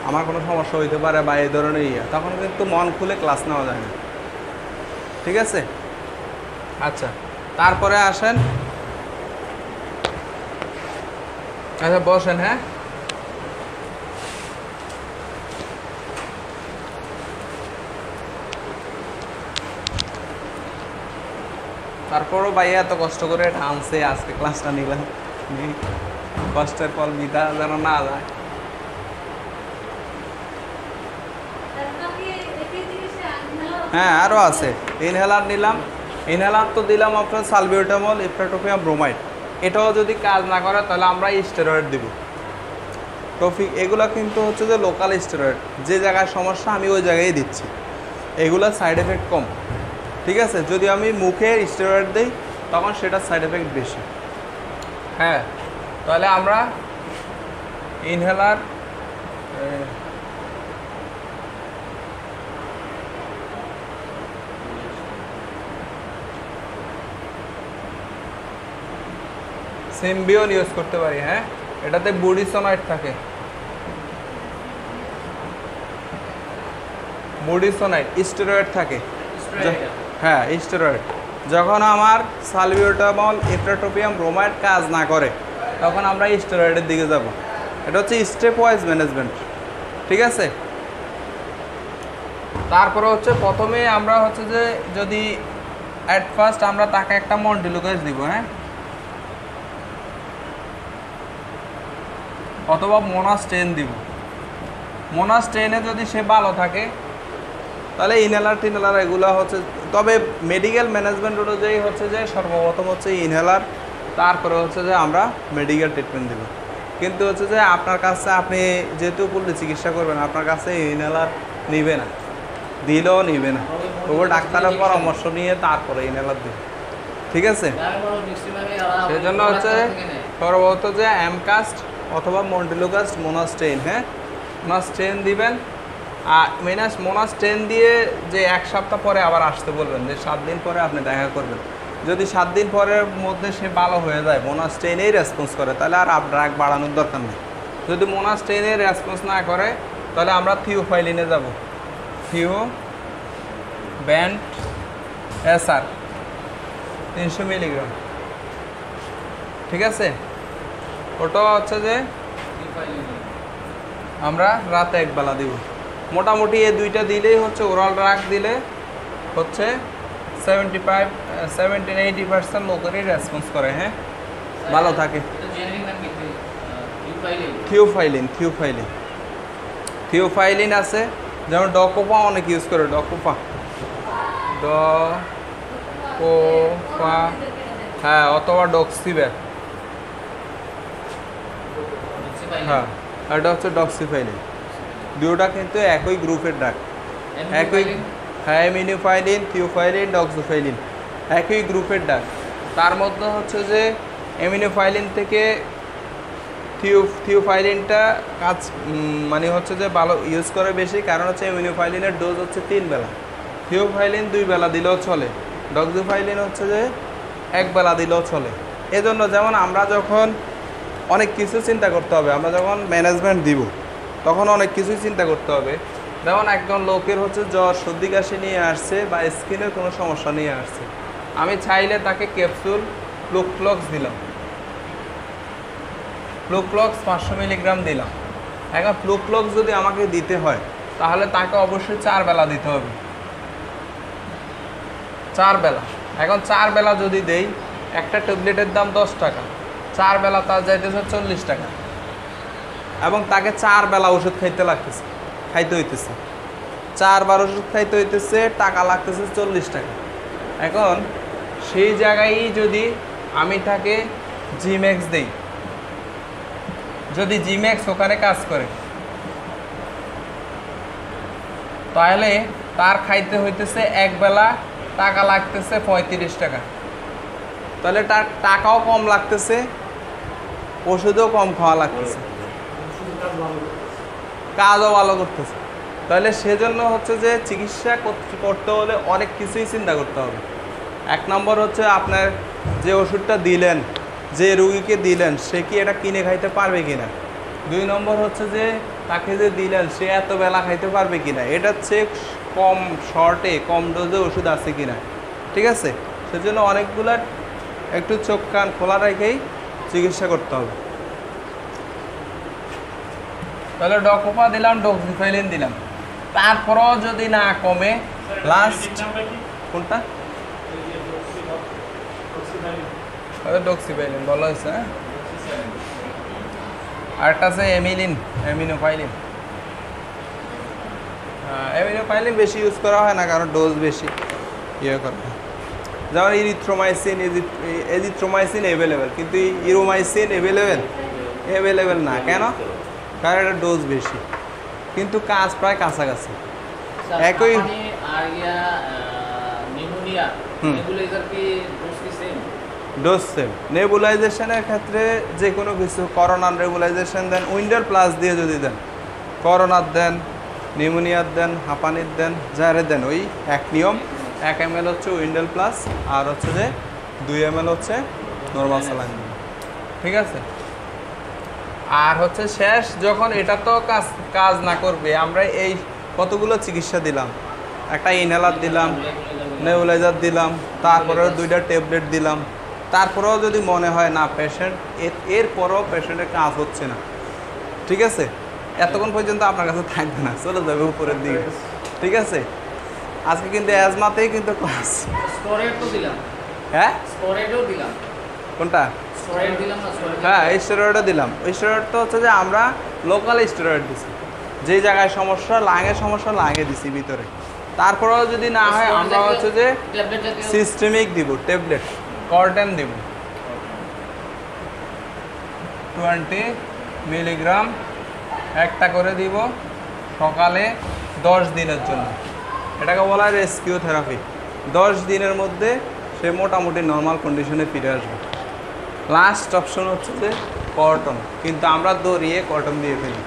আমার কোনো সমস্যা হইতে পারে বা এই ধরনের তখন কিন্তু মন খুলে ক্লাস নেওয়া যায় না। ঠিক আছে, আচ্ছা, তারপরে আসেন, আচ্ছা বসেন। হ্যাঁ, তারপরও ভাইয়া এত কষ্ট করে এটা আনছে, আজকে ক্লাসটা নিলাম, কষ্টের ফল বিধা যেন না যায়। হ্যাঁ, আরও আছে। ইনহেলার নিলাম, ইনহেলার তো দিলাম আপনার সালবিউটামল, ইপ্রাটোপিয়াম ব্রোমাইড। এটাও যদি কাজ না করে তাহলে আমরা স্টেরয়েড দিব, টফিক। এগুলো কিন্তু হচ্ছে যে লোকাল স্টেরয়েড, যে জায়গায় সমস্যা আমি ওই জায়গায় দিচ্ছি, এগুলো সাইড এফেক্ট কম। ঠিক আছে, যদি আমি মুখে স্টেরয়েড দিই তখন সেটার সাইড এফেক্ট বেশি। হ্যাঁ, তাহলে আমরা ইনহেলার সিম্বিয়ন ইউজ করতে পারি। হ্যাঁ, এটাতে বুডিসোনাইড থাকে, বুডিসোনাইড স্টেরয়েড থাকে। হ্যাঁ, স্টেরয়েড। যখন আমার সালবিউটামল, ইপ্রাটোপিয়াম ব্রোমাইড কাজ না করে, তখন আমরা স্টেরয়েডের দিকে যাব। এটা হচ্ছে স্টেপ ওয়াইজ ম্যানেজমেন্ট। ঠিক আছে, তারপরে হচ্ছে প্রথমে আমরা হচ্ছে যে যদি অ্যাট ফার্স্ট আমরা তাকে একটা মন্টিলুকাস দিব। হ্যাঁ, অথবা মোনাস্টেন দিব। মোনাস্টেনে যদি সে ভালো থাকে তাহলে ইনহেলার টিনহেলার এগুলো হচ্ছে, তবে মেডিকেল ম্যানেজমেন্ট অনুযায়ী হচ্ছে যে সর্বপ্রথম হচ্ছে ইনহেলার, তারপরে হচ্ছে যে আমরা মেডিকেল ট্রিটমেন্ট দেব। কিন্তু হচ্ছে যে আপনার কাছে, আপনি যেহেতু বললে চিকিৎসা করবেন, আপনার কাছে ইনহেলার নিবে না, দিলেও নিবে না, তবু ডাক্তারের পরামর্শ নিয়ে তারপরে ইনহেলার দিবে। ঠিক আছে, সেজন্য হচ্ছে সর্বপ্রথম যে অ্যামকাস্ট অথবা মন্টিলুকাস্ট, মোনাস্টেইন। হ্যাঁ, মোনাস্টেইন দিবেন। আর মোনাস্টেইন দিয়ে যে 1 সপ্তাহ পরে আবার আসতে বলবেন, যে 7 দিন পরে আপনি দেখা করবেন। যদি 7 দিন পরের মধ্যে সে ভালো হয়ে যায়, মোনাস্টেইনেই রেসপন্স করে, তাহলে আর ড্রাগ বাড়ানোর দরকার নেই। যদি মোনাস্টেইনে রেসপন্স না করে তাহলে আমরা থিওফাইলিনে যাব। Theo band SR 300 milligram. ঠিক আছে, ওটা হচ্ছে যে আমরা রাতে একবেলা দিব। মোটামুটি এই দুইটা দিলেই হচ্ছে, ওরাল ড্রাগ দিলে হচ্ছে 75-80% লোকেরই রেসপন্স করে। হ্যাঁ, ভালো থাকে। থিওফাইলিন, থিওফাইলিন, থিওফাইলিন আছে, যেমন ডকোপা অনেক ইউজ করে। ডকোপা, ডকোপা, হ্যাঁ, অথবা ডক্সিব্যাক। হ্যাঁ, এটা হচ্ছে ডক্সিফাইলিন। দুটোটা কিন্তু একই গ্রুপের ড্রাগ, একই, হ্যাঁ অ্যামিনোফাইলিন, থিওফাইলিন, ডক্সোফাইলিন একই গ্রুপের ড্রাগ। তার মধ্যে হচ্ছে যে অ্যামিনোফাইলিন থেকে থিওফাইলিনটা কাজ মানে হচ্ছে যে ভালো ইউজ করে বেশি, কারণ হচ্ছে অ্যামিনোফাইলিনের ডোজ হচ্ছে 3 বেলা, থিওফাইলিন 2 বেলা দিলেও চলে, ডক্সোফাইলিন হচ্ছে যে 1 বেলা দিলেও চলে। এজন্য যেমন আমরা যখন অনেক কিছু চিন্তা করতে হবে, আমরা যখন ম্যানেজমেন্ট দিব তখন অনেক কিছুই চিন্তা করতে হবে। যেমন একজন লোকের হচ্ছে জ্বর সর্দি কাশি নিয়ে আসছে বা স্কিনের কোনো সমস্যা নিয়ে আসছে, আমি চাইলে তাকে ক্যাপসুল ফ্লুক্লক্স দিলাম, ফ্লুক্লক্স 500 মিলিগ্রাম দিলাম। এখন ফ্লুক্লক্স যদি আমাকে দিতে হয় তাহলে তাকে অবশ্যই 4 বেলা দিতে হবে, 4 বেলা। এখন 4 বেলা যদি দেই, একটা ট্যাবলেটের দাম 10 টাকা, 4 বেলা তার যাইতেছে 40 টাকা, এবং তাকে 4 বেলা ওষুধ খাইতে হইতেছে 4 বার ওষুধ খাইতে হইতেছে, টাকা লাগতেছে 40 টাকা। এখন সেই জায়গায় যদি আমি তাকে জিম্যাক্স দেই, যদি জিম্যাক্স ওখানে কাজ করে তাহলে তার খাইতে হইতেছে 1 বেলা, টাকা লাগতেছে 35 টাকা, তাহলে তার টাকাও কম লাগতেছে, ওষুধও কম খাওয়া লাগতেছে, কাজও ভালো করতেছে। তাহলে সেজন্য হচ্ছে যে চিকিৎসা করতে হলে অনেক কিছুই চিন্তা করতে হবে। 1 নম্বর হচ্ছে আপনার যে ওষুধটা দিলেন, যে রুগীকে দিলেন সে কি এটা কিনে খাইতে পারবে কিনা। 2 নম্বর হচ্ছে যে তাকে যে দিলেন সে এত বেলা খাইতে পারবে কিনা, এটা হচ্ছে কম শর্টে কম ডোজে ওষুধ আছে কিনা, ঠিক আছে। সেজন্য অনেকগুলা একটু চোখ কান খোলা রেখেই চিকিৎসা করতে হবে। তাহলে ডকোপা দিলাম, ডক্সিফাইলিন দিলাম, তারপরও যদি না কমে লাস্ট কোনটা, ডক্সিফাইলিন বলা হয়েছে, আরেকটা আছে অ্যামিনোফাইলিন। অ্যামিনোফাইলিন বেশি ইউজ করা হয় না, কারণ ডোজ বেশি ইয়ে করা হয়। যেমন এজিথ্রোমাইসিন অ্যাভেলেবেল, কিন্তু ইরোমাইসিন অ্যাভেলেবেল না। কেন? কারণ এটা ডোজ বেশি, কিন্তু কাজ প্রায় কাছাকাছি একই। Dose same. নেবুলাইজেশনের ক্ষেত্রে যে কোনো কিছু, করোনার নেবুলাইজেশন দেন, উইন্ডার প্লাস দিয়ে যদি দেন, করোনার দেন, নিউমোনিয়ার দেন, হাঁপানির দেন, যারে দেন ওই এক নিয়ম। 1 ml হচ্ছে উইন্ডার প্লাস, আর হচ্ছে যে 2 ml হচ্ছে নর্মাল স্যালাইন, ঠিক আছে। আর হচ্ছে শেষ যখন এটা তো কাজ না করবে, আমরা এই কতগুলো চিকিৎসা দিলাম, একটা ইনহেলার দিলাম, নেবুলাইজার দিলাম, তারপরেও 2টা ট্যাবলেট দিলাম, তারপরেও যদি মনে হয় না পেশেন্ট এরপরও পেশেন্টের কাজ হচ্ছে না, ঠিক আছে, এতক্ষণ পর্যন্ত আপনার কাছে থাকবে না, চলে যাবে উপরের দিকে, ঠিক আছে। আজকে কিন্তু অ্যাজমাতেই কিন্তু ক্লাস, হ্যাঁ কোনটা, হ্যাঁ স্টেরয়েডও দিলাম। স্টেরয়েড তো হচ্ছে যে আমরা লোকাল স্টেরয়েড দিছি, যেই জায়গায় সমস্যা লাঙে দিছি ভিতরে। তারপরেও যদি না হয় আমরা হচ্ছে যে সিস্টেমিক দিব, ট্যাবলেট কর্টেন দিব 20 মিলিগ্রাম, একটা করে দিব সকালে 10 দিনের জন্য। এটাকে বলা হয় রেস্কিউ থেরাপি। 10 দিনের মধ্যে সে মোটামুটি নর্মাল কন্ডিশনে ফিরে আসবে। লাস্ট অপশন হচ্ছে যে কটন, কিন্তু আমরা দৌড়িয়ে কটন দিয়ে ফেলি,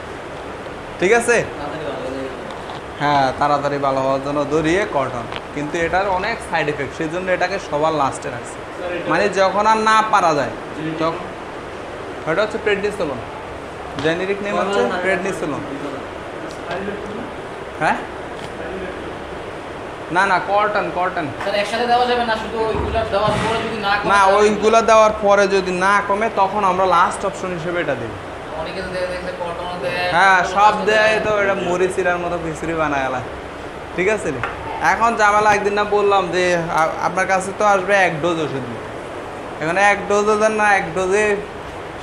ঠিক আছে। হ্যাঁ, তাড়াতাড়ি ভালো হওয়ার জন্য দৌড়িয়ে কটন, কিন্তু এটার অনেক সাইড এফেক্ট, সেই জন্য এটাকে সবার লাস্টে রাখছে। মানে যখন আর না পারা যায় তখন, এটা হচ্ছে প্রেডনিসোলন, জেনেরিক নেম হচ্ছে প্রেডনিসোলন। হ্যাঁ না কটন না, ওইগুলো দেওয়ার পরে যদি না কমে তখন আমরা লাস্ট অপশন হিসেবে এটা দিই। হ্যাঁ, সব দেয় তো এটা মুড়ি চিরার মতো খিচুড়ি বানায় এলা, ঠিক আছে। এখন ঝামেলা একদিন না বললাম যে আপনার কাছে তো আসবে 1 ডোজ ওষুধ, এখানে 1 ডোজও দেন না, 1 ডোজে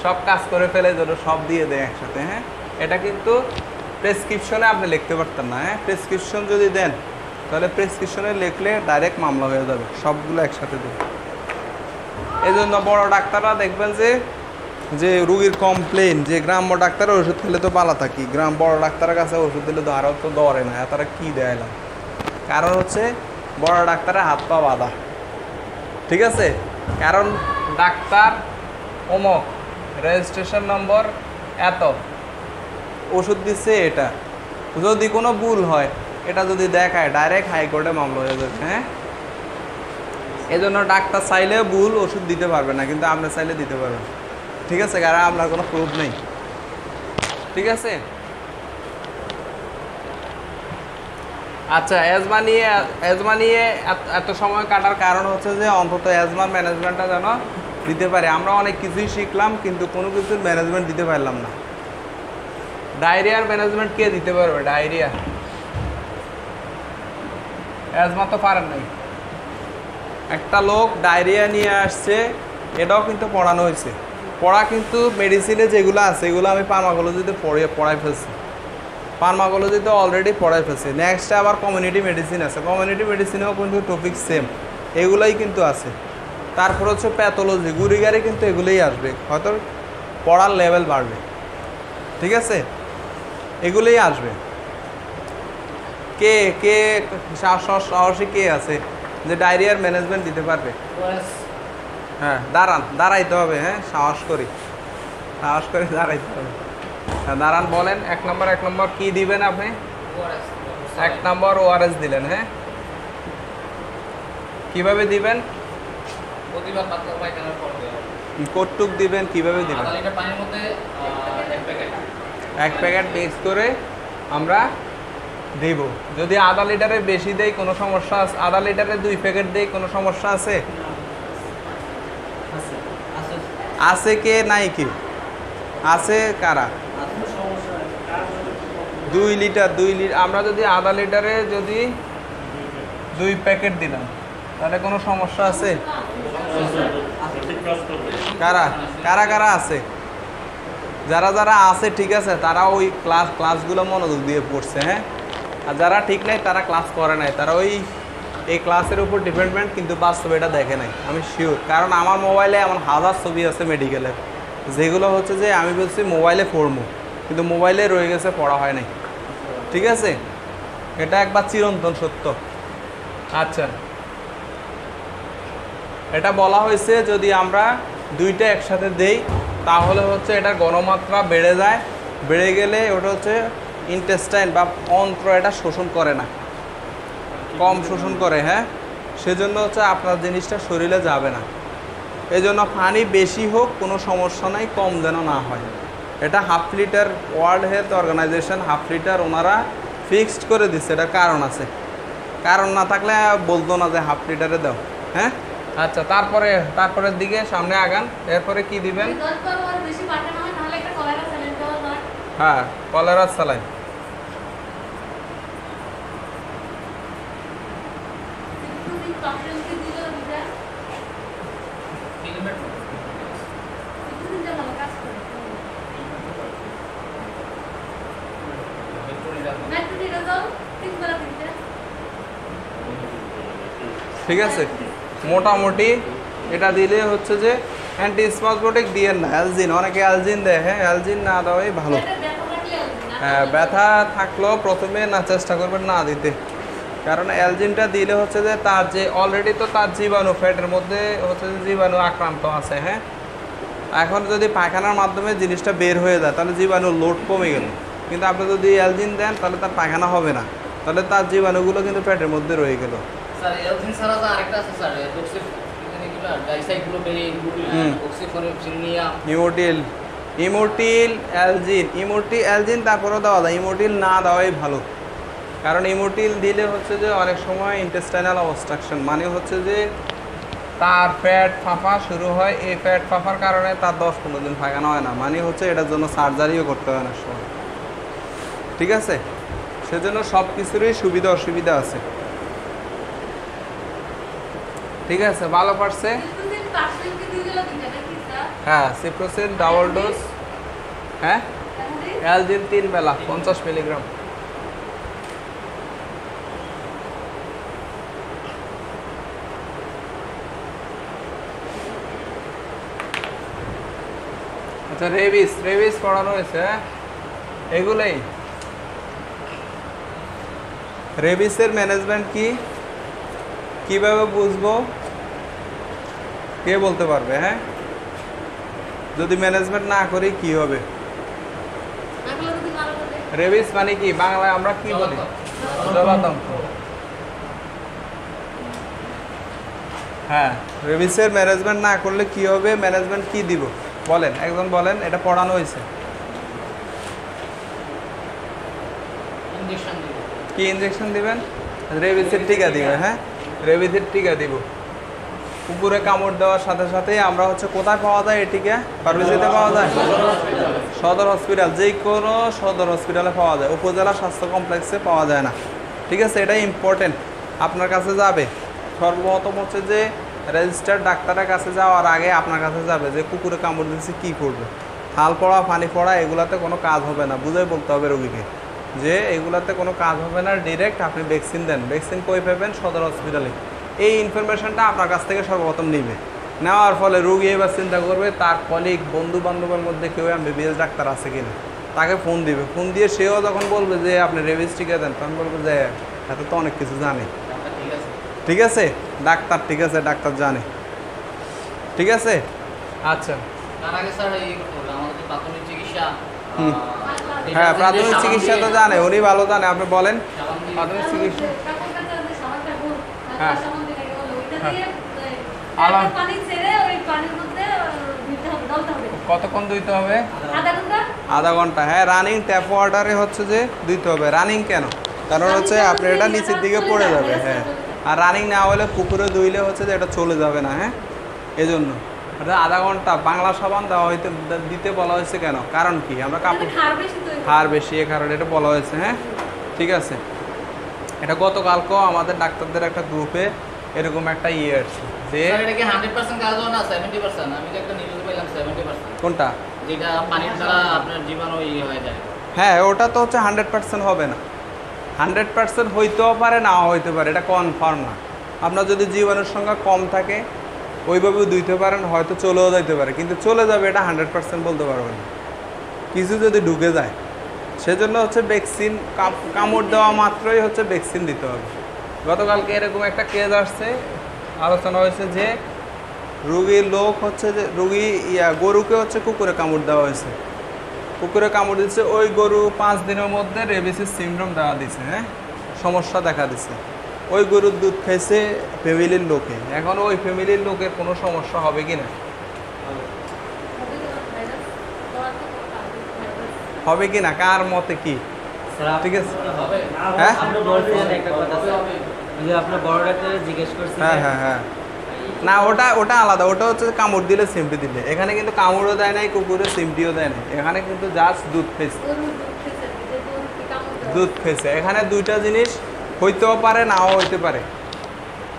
সব কাজ করে ফেলে, যেটা সব দিয়ে দেয় একসাথে। হ্যাঁ, এটা কিন্তু প্রেসক্রিপশনে আপনি লিখতে পারতেন না। হ্যাঁ, প্রেসক্রিপশন যদি দেন তাহলে প্রেসক্রিপশনে লিখলে ডাইরেক্ট মামলা হয়ে যাবে, সবগুলো একসাথে দেবে। এই জন্য বড় ডাক্তাররা দেখবেন যে যে রুগীর কমপ্লেন যে গ্রাম্য ডাক্তারের ওষুধ খেলে তো পালা থাকি, বড় ডাক্তারের কাছে ওষুধ দিলে তো আরও তো দরে না, তারা কী দেয় না। কারণ হচ্ছে বড় ডাক্তারের হাত পা বাঁধা, ঠিক আছে? কারণ ডাক্তার অমক, রেজিস্ট্রেশন নম্বর এত, ওষুধ দিচ্ছে এটা, যদি কোনো ভুল হয় এটা যদি দেখায় ডাইরেক্ট হাইকোর্টে মামলা হয়ে যাবে। হ্যাঁ, এই জন্য ডাক্তার চাইলে ভুল ওষুধ দিতে পারবে না, কিন্তু আপনি চাইলে দিতে পারবেন, ঠিক আছে? কারণ আপনার কোনো প্রুফ নেই, ঠিক আছে? আচ্ছা, অ্যাজমা নিয়ে এত সময় কাটার কারণ হচ্ছে যে অন্তত অ্যাজমার ম্যানেজমেন্টটা যেন দিতে পারে। আমরা অনেক কিছুই শিখলাম কিন্তু কোনো কিছুর ম্যানেজমেন্ট দিতে পারলাম না। ডায়রিয়ার ম্যানেজমেন্ট কে দিতে পারবে? ডায়রিয়া, অ্যাজমা তো পারেন নাই। একটা লোক ডায়রিয়া নিয়ে আসছে, এটাও কিন্তু পড়ানো হয়েছে। পড়া কিন্তু মেডিসিনে যেগুলো আছে এগুলো আমি ফার্মাকোলজিতে পড়াই ফেলছি, ফার্মাকোলজিতে অলরেডি পড়াই ফেলছি। নেক্সটে আবার কমিউনিটি মেডিসিন আছে, কমিউনিটি মেডিসিনেও কিন্তু টপিক সেম, এগুলোই কিন্তু আছে। তারপর হচ্ছে প্যাথোলজি, গুড়িগাড়ি কিন্তু এগুলোই আসবে, হয়তো পড়ার লেভেল বাড়বে, ঠিক আছে? এগুলোই আসবে। কে কে সাহসী কে আছে যে ডায়রিয়ার ম্যানেজমেন্ট দিতে পারবে? হ্যাঁ, দাঁড়াইতে হবে। হ্যাঁ, সাহস করে দাঁড়াইতে হবে। হ্যাঁ, দাঁড়ান, বলেন। এক নম্বর কি দিবেন আপনি? 1 নম্বর ওআরএস দিলেন। হ্যাঁ, কিভাবে দিবেন? প্রতিবার পাতলা পায়খানার পর কটুক দিবেন, কিভাবে দিবেন? 1/2 লিটার পানির মধ্যে 1 প্যাকেট মিক্স করে আমরা দেব। যদি 1/2 লিটারে বেশি দেই কোনো সমস্যা আছে? 1/2 লিটারে 2 প্যাকেট দেই কোনো সমস্যা আছে? আছে কে নাই কি আছে? কারা? 2 লিটার আমরা যদি 1/2 লিটারে যদি 2 প্যাকেট দিলাম তাহলে কোনো সমস্যা আছে? কারা আছে? যারা আছে ঠিক আছে, তারা ওই ক্লাসগুলো মনোযোগ দিয়ে পড়ছে। হ্যাঁ, আর যারা ঠিক নাই তারা ক্লাস করে নাই, তারা এই ক্লাসের উপর ডিপেন্ডমেন্ট, কিন্তু বাস্তবে এটা দেখে নাই, আমি শিওর। কারণ আমার মোবাইলে এমন হাজার ছবি আছে মেডিকেলের, যেগুলো হচ্ছে যে আমি বলছি মোবাইলে পড়বো, কিন্তু মোবাইলে রয়ে গেছে, পড়া হয় নাই, ঠিক আছে? এটা একবার চিরন্তন সত্য। আচ্ছা, এটা বলা হয়েছে যদি আমরা 2টা একসাথে দেই তাহলে হচ্ছে এটার গণমাত্রা বেড়ে যায়, বেড়ে গেলে ওটা হচ্ছে ইন্টেস্টাইন বা অন্ত্র এটা শোষণ করে না, কম শোষণ করে। হ্যাঁ, সেজন্য হচ্ছে আপনার জিনিসটা শরীরে যাবে না। এই জন্য পানি বেশি হোক কোনো সমস্যা নাই, কম যেন না হয়। এটা 1/2 litre, World Health Organization 1/2 litre ওনারা ফিক্সড করে দিচ্ছে। এটা কারণ আছে, কারণ না থাকলে বলতো না যে 1/2 লিটারে দাও। হ্যাঁ, আচ্ছা, তারপরের দিকে সামনে আগান। এরপরে কি দিবেন? হ্যাঁ, কলেরা স্যালাইন। ঠিক আছে, মোটামুটি এটা দিলে হচ্ছে যে অ্যান্টি স্পাজমোটিক দিয়েন না, অ্যালজিন, অনেকে অ্যালজিন দেয়। হ্যাঁ, অ্যালজিন না দেওয়াই ভালো। হ্যাঁ, ব্যথা থাকলেও প্রথমে না চেষ্টা করবেন না দিতে, কারণ অ্যালজিনটা দিলে হচ্ছে যে তার যে অলরেডি তো তার জীবাণু, ফ্যাটের মধ্যে হচ্ছে যে জীবাণু আক্রান্ত আছে। হ্যাঁ, এখন যদি পায়খানার মাধ্যমে জিনিসটা বের হয়ে যায় তাহলে জীবাণুর লোড কমে গেল, কিন্তু আপনি যদি অ্যালজিন দেন তাহলে তার পায়খানা হবে না, তাহলে তার জীবাণুগুলো কিন্তু পেটের মধ্যে রয়ে গেল। স্যার এলজিন ছাড়া তো আরেকটা আছে স্যার, ইমোটিল তারপরেও দেওয়া যায়। ইমোটিল না দেওয়াই ভালো, কারণ ইমোটিল দিলে হচ্ছে যে অনেক সময় ইন্টেস্টাইনাল অবস্ট্রাকশন, মানে হচ্ছে যে তার ফ্যাট ফাঁপা শুরু হয়, এই ফ্যাট ফাঁপার কারণে তার 10-15 দিন পায়খানা হয় না, মানে হচ্ছে এটার জন্য সার্জারিও করতে হয় না সময়, ঠিক আছে? সেজন্য সব কিছুরই সুবিধা অসুবিধা আছে, ঠিক আছে? ভালো পারছে। হ্যাঁ, সিপ্রোসিন ডাবল ডোজ। হ্যাঁ, অ্যালজিন 3 বেলা 50 মিলিগ্রাম। আচ্ছা, রেবিস রেবিস পড়ানো হয়েছে, হ্যাঁ এগুলোই। রেবিসের ম্যানেজমেন্ট কি, কিভাবে বুঝবো, কে বলতে পারবে? হ্যাঁ, যদি ম্যানেজমেন্ট না করি কি হবে? রেবিস মানে কি বাংলায় আমরা কি বলি? জলাতঙ্ক। হ্যাঁ, রেবিসের ম্যানেজমেন্ট না করলে কি হবে? ম্যানেজমেন্ট কি দিব বলেন, একজন বলেন, এটা পড়ানো হয়েছে। ইনজেকশন দিব। কি ইনজেকশন দিবেন? রেবিসের টিকা দিবেন। হ্যাঁ, রেবিসের টিকা দিব। কুকুরে কামড় দেওয়ার সাথে সাথেই আমরা হচ্ছে কোথায় পাওয়া যায় এই টিকা? ফার্মেসিতে পাওয়া যায়, সদর হসপিটাল, যে কোনো সদর হসপিটালে পাওয়া যায়, উপজেলা স্বাস্থ্য কমপ্লেক্সে পাওয়া যায় না। ঠিক আছে, এটা ইম্পর্টেন্ট। আপনার কাছে যাবে সর্বপ্রথম হচ্ছে যে রেজিস্টার্ড ডাক্তারের কাছে যাওয়ার আগে আপনার কাছে যাবে যে কুকুরে কামড় দিচ্ছে কী করবে। হাল পড়া, পানি পড়া এগুলাতে কোনো কাজ হবে না, বুঝে বলতে হবে রোগীকে যে এগুলাতে কোনো কাজ হবে না। ডিরেক্ট আপনি ভ্যাকসিন দেন। ভ্যাকসিন কই পাবেন? সদর হসপিটালে। এই ইনফরমেশনটা আপনার কাছ থেকে সর্বপ্রথম নিবে। নেওয়ার ফলে রোগী এবার চিন্তা করবে তার কলিগ, বন্ধু বান্ধবের মধ্যে কেউ এমবিবিএস ডাক্তার আছে কিনা, তাকে ফোন দিবে। ফোন দিয়ে সেও যখন বলবে যে আপনি রেবিস টিকা দেন, তখন বলবে যে এত তো অনেক কিছু জানে। ঠিক আছে, ডাক্তার, ঠিক আছে, ডাক্তার জানে। ঠিক আছে, আচ্ছা। তার আগে স্যার এই আমাদের যে প্রাথমিক চিকিৎসা, হ্যাঁ, প্রাথমিক চিকিৎসা তো জানে, উনি ভালো জানে। আপনি বলেন প্রাথমিক চিকিৎসা। হ্যাঁ, কতক্ষণ দিতে হবে? আধা ঘন্টা। হ্যাঁ, রানিং ট্যাপ ওয়াটারে হচ্ছে যে দিতে হবে। রানিং কেন? কারণ হচ্ছে আপনি এটা নিচের দিকে পড়ে যাবে। হ্যাঁ, আর রানিং না হলে পুকুরে ধুইলে হচ্ছে যে এটা চলে যাবে না। হ্যাঁ, এই জন্য আধা ঘন্টা। বাংলা সাবান দেওয়া হইতে দিতে বলা হয়েছে কেন? কারণ কি? আমরা কাপড় হার বেশি, এ কারণে এটা বলা হয়েছে। হ্যাঁ, ঠিক আছে। এটা গতকালকেও আমাদের ডাক্তারদের একটা গ্রুপে এরকম একটা ইয়ে আসছে যে এটা কি 100% কাজ হয় না 70%? আমি তো একটা নিউজ পেলাম 70%। কোনটা? যেটা পানির দ্বারা আপনার জীবাণু ইয়ে হয়ে যায়। হ্যাঁ, ওটা তো হচ্ছে 100% হবে না। 100% হইতেও পারে, নাও হইতে পারে, এটা কনফার্ম না। আপনার যদি জীবাণুর সংখ্যা কম থাকে ওইভাবেও দিতে পারেন, হয়তো চলেও যাইতে পারে, কিন্তু চলে যাবে এটা 100% বলতে পারবেন না, কিছু যদি ঢুকে যায়। সেজন্য হচ্ছে ভ্যাকসিন, কামড় দেওয়া মাত্রই হচ্ছে ভ্যাকসিন দিতে হবে। গতকালকে এরকম একটা কেস আসছে, আলোচনা হয়েছে যে রুগীর লোক হচ্ছে যে গরুকে হচ্ছে কুকুরে কামড় দেওয়া হয়েছে। কুকুরে কামড় দিচ্ছে, ওই গরু 5 দিনের মধ্যে রেবিসিস সিনড্রোম দেখা দিছে। হ্যাঁ, সমস্যা দেখা দিচ্ছে। ওই গরুর দুধ খাইছে ফ্যামিলির লোকে। এখন ওই ফ্যামিলির লোকের কোনো সমস্যা হবে কি না? হবে কি না? কার মতে কি? ঠিক আছে, হ্যাঁ, হ্যাঁ, হ্যাঁ, হ্যাঁ, না, ওটা আলাদা। ওটা হচ্ছে কামড় দিলে সিমটি দিলে। এখানে কিন্তু কামড়ও দেয় নাই, কুকুরে সিমটিও দেয় নাই। এখানে কিন্তু জাস্ট দুধ খেয়েছে, দুধ খেয়েছে। এখানে দুইটা জিনিস হইতেও পারে, নাও হইতে পারে,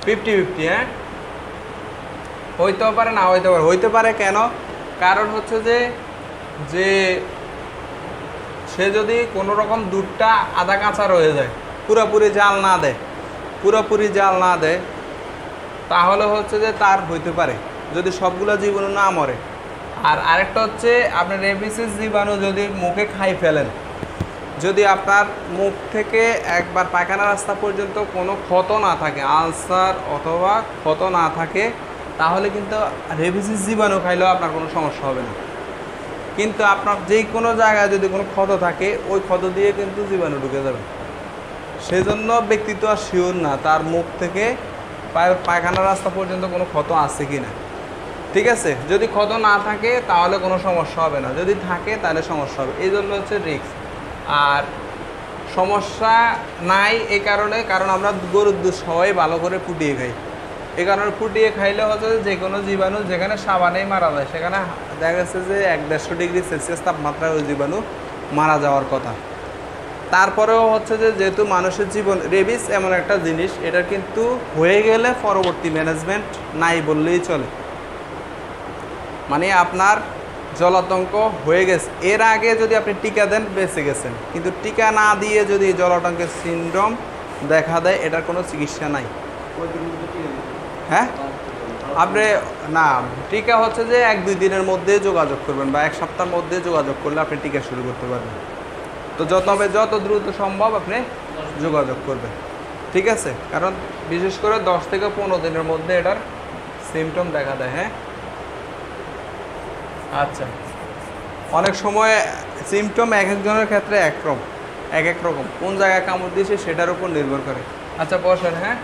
50-50। হ্যাঁ, হইতেও পারে, না হইতে পারে। হইতে পারে কেন? কারণ হচ্ছে যে সে যদি কোনো রকম দুধটা আধা কাঁচা রয়ে যায়, পুরোপুরি জাল না দেয়, তাহলে হচ্ছে যে তার হইতে পারে, যদি সবগুলো জীবাণু না মরে। আর আরেকটা হচ্ছে আপনি রেবিসিস জীবাণু যদি মুখে খাই ফেলেন, যদি আপনার মুখ থেকে একবার পায়খানা রাস্তা পর্যন্ত কোনো ক্ষত না থাকে, আলসার অথবা ক্ষত না থাকে, তাহলে কিন্তু রেবিসিস জীবাণু খাইলেও আপনার কোনো সমস্যা হবে না। কিন্তু আপনার যে কোনো জায়গায় যদি কোনো ক্ষত থাকে, ওই ক্ষত দিয়ে কিন্তু জীবাণু ঢুকে যাবে। সেজন্য ব্যক্তি তো আর শিওর না তার মুখ থেকে পায়খানা রাস্তা পর্যন্ত কোনো ক্ষত আছে কি না। ঠিক আছে, যদি ক্ষত না থাকে তাহলে কোনো সমস্যা হবে না, যদি থাকে তাহলে সমস্যা হবে। এই জন্য হচ্ছে রিস্ক। আর সমস্যা নাই এই কারণ আমরা গরুর দুধ সবাই ভালো করে ফুটিয়ে খাই। এই কারণে ফুটিয়ে খাইলে হচ্ছে যে কোনো জীবাণু যেখানে সাবানেই মারা যায়, সেখানে দেখা গেছে যে 1-150 ডিগ্রি সেলসিয়াস তাপমাত্রায় ওই জীবাণু মারা যাওয়ার কথা। তারপরেও হচ্ছে যেহেতু মানুষের জীবন, রেবিস এমন একটা জিনিস, এটা কিন্তু হয়ে গেলে পরবর্তী ম্যানেজমেন্ট নাই বললেই চলে। মানে আপনার জলাতঙ্ক হয়ে গেছে, এর আগে যদি আপনি টিকা দেন বেঁচে গেছেন, কিন্তু টিকা না দিয়ে যদি জলাতঙ্কের সিনড্রোম দেখা দেয়, এটার কোনো চিকিৎসা নাই। হ্যাঁ, আপনি না, টিকা হচ্ছে যে 1-2 দিনের মধ্যে যোগাযোগ করবেন বা 1 সপ্তাহের মধ্যে যোগাযোগ করলে আপনি টিকা শুরু করতে পারবেন। তো যত দ্রুত সম্ভব আপনি যোগাযোগ করবেন, ঠিক আছে? কারণ বিশেষ করে 10 থেকে 15 দিনের মধ্যে এটার সিমটম দেখা দেয়। হ্যাঁ, আচ্ছা। অনেক সময় সিমটম এক একজনের ক্ষেত্রে এক রকম, কোন জায়গায় কামড় দিয়েছে সেটার উপর নির্ভর করে। আচ্ছা বসেন। হ্যাঁ,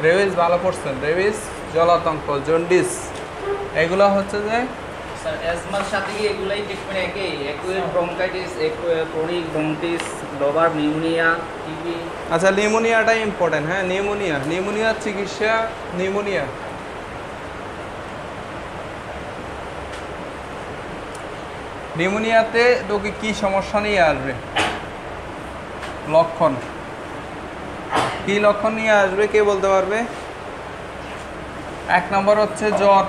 রেবিস ভালো করছেন। রেবিস, জলাতঙ্ক, জন্ডিস, এগুলো হচ্ছে যে স্যার অ্যাজমার সাথে কি এগুলাই ট্রিটমেন্ট একই bronchitis, chronic ব্রঙ্কিটিস, lobar pneumonia, TB? আচ্ছা, নিউমোনিয়াটা ইম্পর্টেন্ট। হ্যাঁ, নিউমোনিয়ার চিকিৎসা। নিউমোনিয়াতে তোকে কি সমস্যা নিয়ে আসবে? লক্ষণ কি লক্ষণ নিয়ে আসবে কে বলতে পারবে? 1 নম্বর হচ্ছে জ্বর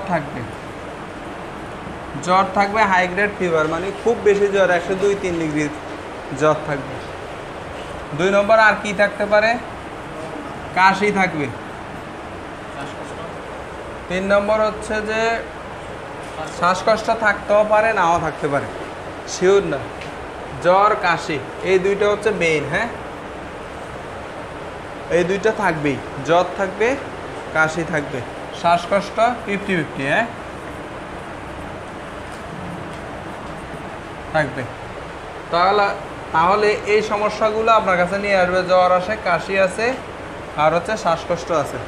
থাকবে, হাই গ্রেড ফিভার, মানে খুব বেশি জ্বর, 102-3 ডিগ্রি জ্বর থাকবে। 2 নম্বর আর কি থাকতে পারে? কাশি থাকবে। 3 নম্বর হচ্ছে যে শ্বাসকষ্ট থাকতেও পারে, নাও থাকতে পারে, শিওর না। জ্বর, কাশি, এই দুইটা হচ্ছে মেইন। হ্যাঁ, এই দুইটা থাকবেই, জ্বর থাকবে, কাশি থাকবে, শ্বাসকষ্ট 50-50 হ্যাঁ থাকবে। তাহলে এই সমস্যাগুলো আপনার কাছে নিয়ে আসবে। জ্বর আছে, কাশি আছে, আর হচ্ছে শ্বাসকষ্ট আছে।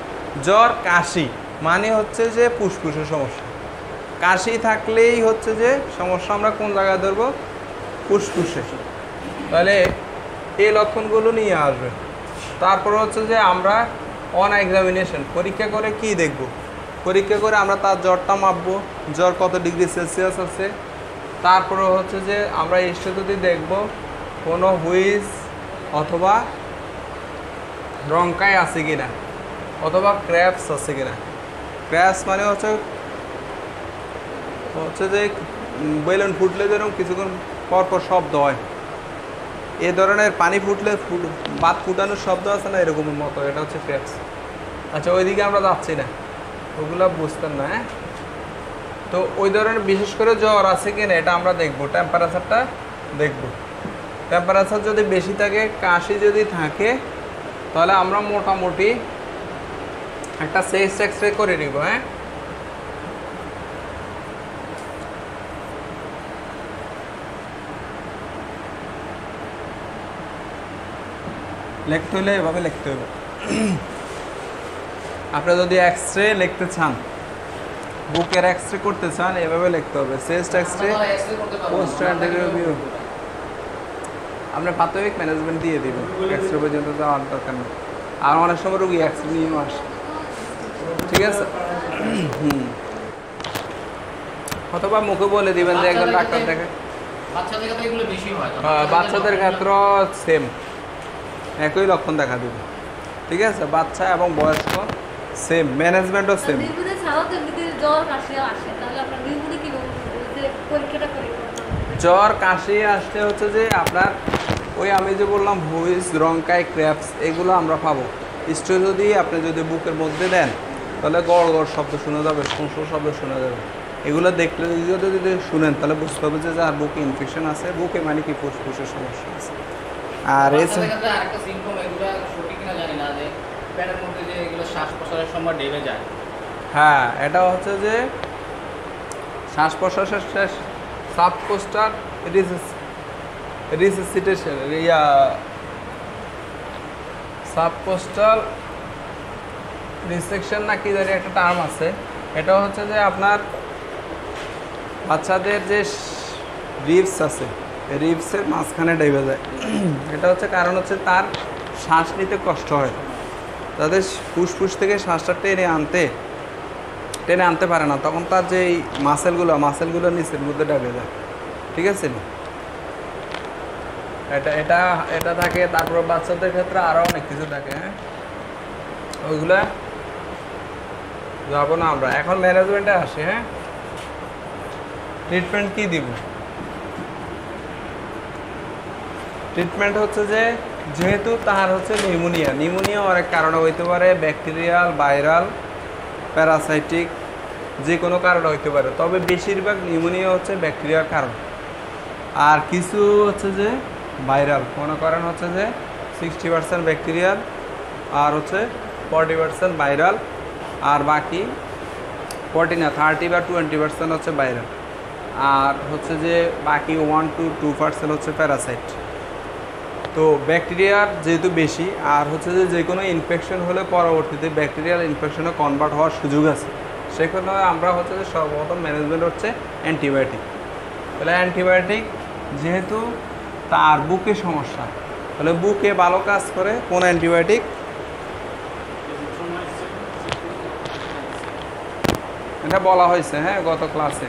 জ্বর, কাশি মানে হচ্ছে যে ফুসফুসের সমস্যা। কাশি থাকলেই হচ্ছে যে সমস্যা আমরা কোন জায়গায় ধরবো? ফুসফুসে। তাহলে এই লক্ষণগুলো নিয়ে আসবে। তারপর হচ্ছে যে আমরা অন এক্সামিনেশন পরীক্ষা করে কি দেখব? পরীক্ষা করে আমরা তার জ্বরটা মাপবো, জ্বর কত ডিগ্রি সেলসিয়াস আছে। তারপরে হচ্ছে যে আমরা হিস্টোরি দেখব কোনো হুইজ অথবা ব্রঙ্কাই আছে কিনা, অথবা ক্র্যাপস আছে কিনা। ক্র্যাপস মানে হচ্ছে যে বেলুন ফুটলে যেরকম কিছুক্ষণ পরপর শব্দ হয়, এ ধরনের পানি ফুটলে বাত ফুটানোর শব্দ আছে না, এরকমের মতো, এটা হচ্ছে ক্র্যাপস। আচ্ছা, ওইদিকে আমরা যাচ্ছি না, ওগুলো বুঝতেন না। হ্যাঁ, তো ওই ধরনের বিশেষ করে জ্বর আছে কিনা এটা আমরা দেখব। টেম্পারেচারটা দেখব। টেম্পারেচার যদি বেশি থাকে, কাশি যদি থাকে, তাহলে আমরা মোটামুটি একটা চেস্ট এক্সরে করে নিব। হ্যাঁ, লিখতে হলে এভাবে লিখতে হবে। আপনি যদি এক্সরে লিখতে চান, বুকের এক্সরে করতে চান, এভাবে লিখতে হবে। Chest x ray, post review. আপনি প্রাথমিক ম্যানেজমেন্ট দিয়ে দিবেন, এক্সরে পর্যন্ত যাওয়ার দরকার নেই। আর অনেক সময় রোগী এক্সরে নিয়েও আসে, ঠিক আছে? অথবা মুখে বলে দিবেন যে একজন ডাক্তার দেখে। বাচ্চাদের ক্ষেত্রে সেম একই লক্ষণ দেখা দিবে, ঠিক আছে? বাচ্চা এবং বয়স্ক সেম, ম্যানেজমেন্টও সেম। জ্বর, কাশি আসলে হচ্ছে যে আপনার ওই আমি যে বললাম হুইজ, ব্রঙ্কাই, ক্র্যাপস, এগুলো আমরা পাবো। স্টোর আপনি যদি বুকের মধ্যে দেন, তাহলে গড় গড় শব্দ শোনা যাবে, শোঁ শব্দ শোনা যাবে। এগুলো দেখলে যদি শুনেন, তাহলে বুঝতে হবে যে যার বুকে ইনফেকশন আছে, বুকে মানে কি ফুসফুসের সমস্যা আছে। আর আরেকটা সিম্পটম, এগুলো সঠিক কিনা জানি না, যে পেটের মধ্যে যে এগুলো শ্বাস প্রশ্বাসের সময় ডেবে যায়। হ্যাঁ, এটা হচ্ছে যে শ্বাস প্রশ্বাসের শেষ সাবকোস্টাল রিসেসিটেশন, সাবকোস্টাল রিসেকশন না কি জানি একটা টার্ম আছে। এটা হচ্ছে যে আপনার বাচ্চাদের যে রিবস আছে, রিবসের মাঝখানে ডেবে যায়। এটা হচ্ছে কারণ হচ্ছে তার শ্বাস নিতে কষ্ট হয়, তাদের ফুসফুস থেকে শ্বাসটা টেনে আনতে পারে না, তখন তার যে মাসেলগুলো নিচের মধ্যে ডেবে যায়, ঠিক আছে? এটা থাকে। তারপর বাচ্চাদের ক্ষেত্রে আরও অনেক কিছু থাকে। হ্যাঁ, ওইগুলা যাবো না আমরা, এখন ম্যানেজমেন্টে আসি। হ্যাঁ, ট্রিটমেন্ট কি দিব? ট্রিটমেন্ট হচ্ছে যে যেহেতু তার হচ্ছে নিউমোনিয়া অনেক কারণে হইতে পারে, ব্যাকটেরিয়াল, ভাইরাল, প্যারাসাইটিক, যে কোনো কারণে হইতে পারে, তবে বেশিরভাগ নিউমোনিয়া হচ্ছে ব্যাকটেরিয়ার কারণ। আর কিছু হচ্ছে যে ভাইরাল, মনে করেন হচ্ছে যে 60% ব্যাকটেরিয়াল আর হচ্ছে 40% ভাইরাল, আর বাকি 40 না 30 বা 20% হচ্ছে ভাইরাল, আর হচ্ছে যে বাকি 1 to 2% হচ্ছে প্যারাসাইট। তো ব্যাকটেরিয়ার যেহেতু বেশি, আর হচ্ছে যে কোনো ইনফেকশন হলে পরবর্তীতে ব্যাকটেরিয়াল ইনফেকশনে কনভার্ট হওয়ার সুযোগ আছে, সেখানে আমরা হচ্ছে যে সর্বপ্রথম ম্যানেজমেন্ট হচ্ছে অ্যান্টিবায়োটিক। তাহলে অ্যান্টিবায়োটিক যেহেতু তার বুকে সমস্যা, তাহলে বুকে ভালো কাজ করে কোন অ্যান্টিবায়োটিক? এটা বলা হয়েছে হ্যাঁ গত ক্লাসে।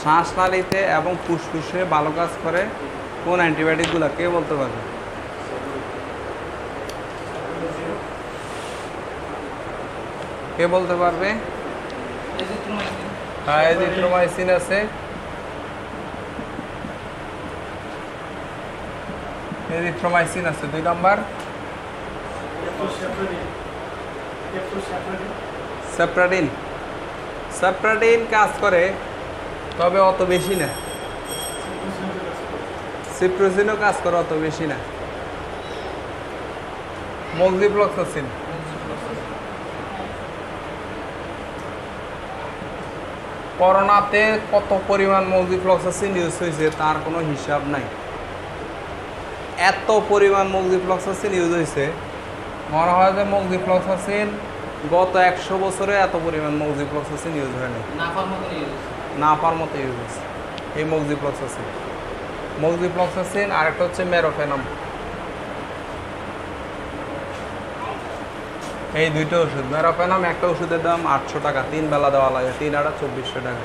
শ্বাসনালীতে এবং ফুসফুসে ভালো কাজ করে কোন অ্যান্টিবায়োটিকগুলো, কে বলতে পারবে? কে বলতে পারবে? হ্যাঁ, এজিথ্রোমাইসিন আছে, এজিথ্রোমাইসিন আছে 2 নাম্বার। সেপ্রাডিন, সেপ্রাডিন কাজ করে তবে অত বেশি না। সিপ্রোসিনও কাজ করে অত বেশি না। মোক্সিফ্লক্সাসিন, করোনাতে কত পরিমাণ মোক্সিফ্লক্সাসিন ইউজ হয়েছে তার কোনো হিসাব নাই। এত পরিমাণ মোক্সিফ্লক্সাসিন ইউজ হয়েছে, মনে হয় যে মোক্সিফ্লক্সাসিন গত 100 বছরে এত পরিমাণ মোক্সিফ্লক্সাসিন ইউজ হয় নাই। নাফার মতো ইউজ হয়েছে এই মোক্সিফ্লক্সাসিন। মোক্সিফ্লক্সাসিন আর একটা হচ্ছে মেরোফেনাম। এই দুইটা ওষুধ। মেরোফেনাম একটা ওষুধের দাম 800 টাকা, 3 বেলা দেওয়া লাগে, 3 8 2400 টাকা।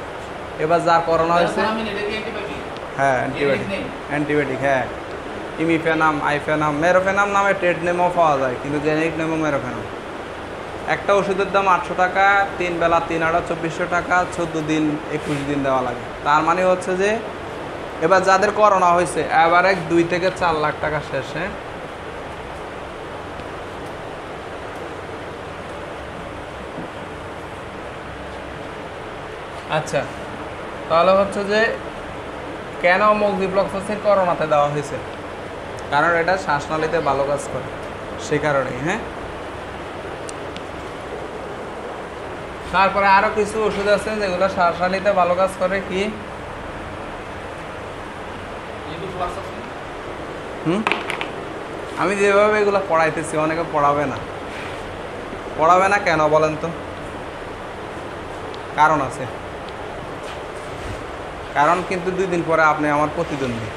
এবার যার করোনা হয়েছে, হ্যাঁ অ্যান্টিবায়োটিক, অ্যান্টিবায়োটিক হ্যাঁ, ইমিফেনাম, আইফেনাম, মেরোফেনাম নামে ট্রেড নেমও পাওয়া যায়, কিন্তু জেনেরিক নেমও মেরোফেনাম। একটা ওষুধের দাম 800 টাকা, 3 বেলা 3 8 2400 টাকা, 14 দিন 21 দিন দেওয়া লাগে। তার মানে হচ্ছে যে এবার যাদের করোনা হয়েছে এবার 2 থেকে 4 লাখ টাকা শেষ। হ্যাঁ, আচ্ছা, তাহলে হচ্ছে যে কেন মোক্সিফ্লক্সাসিন করোনাতে দেওয়া হয়েছে? কারণ এটা শ্বাসনালীতে ভালো কাজ করে, সে কারণেই। হ্যাঁ, তারপরে আরো কিছু ওষুধ আছে যেগুলো শ্বাসনালীতে ভালো কাজ করে। কি? আমি যেভাবে এগুলো পড়াইতেছি অনেকে পড়াবে না। পড়াবে না কেন বলেন তো? কারণ আছে। কারণ কিন্তু 2 দিন পরে আপনি আমার প্রতিদ্বন্দ্বী,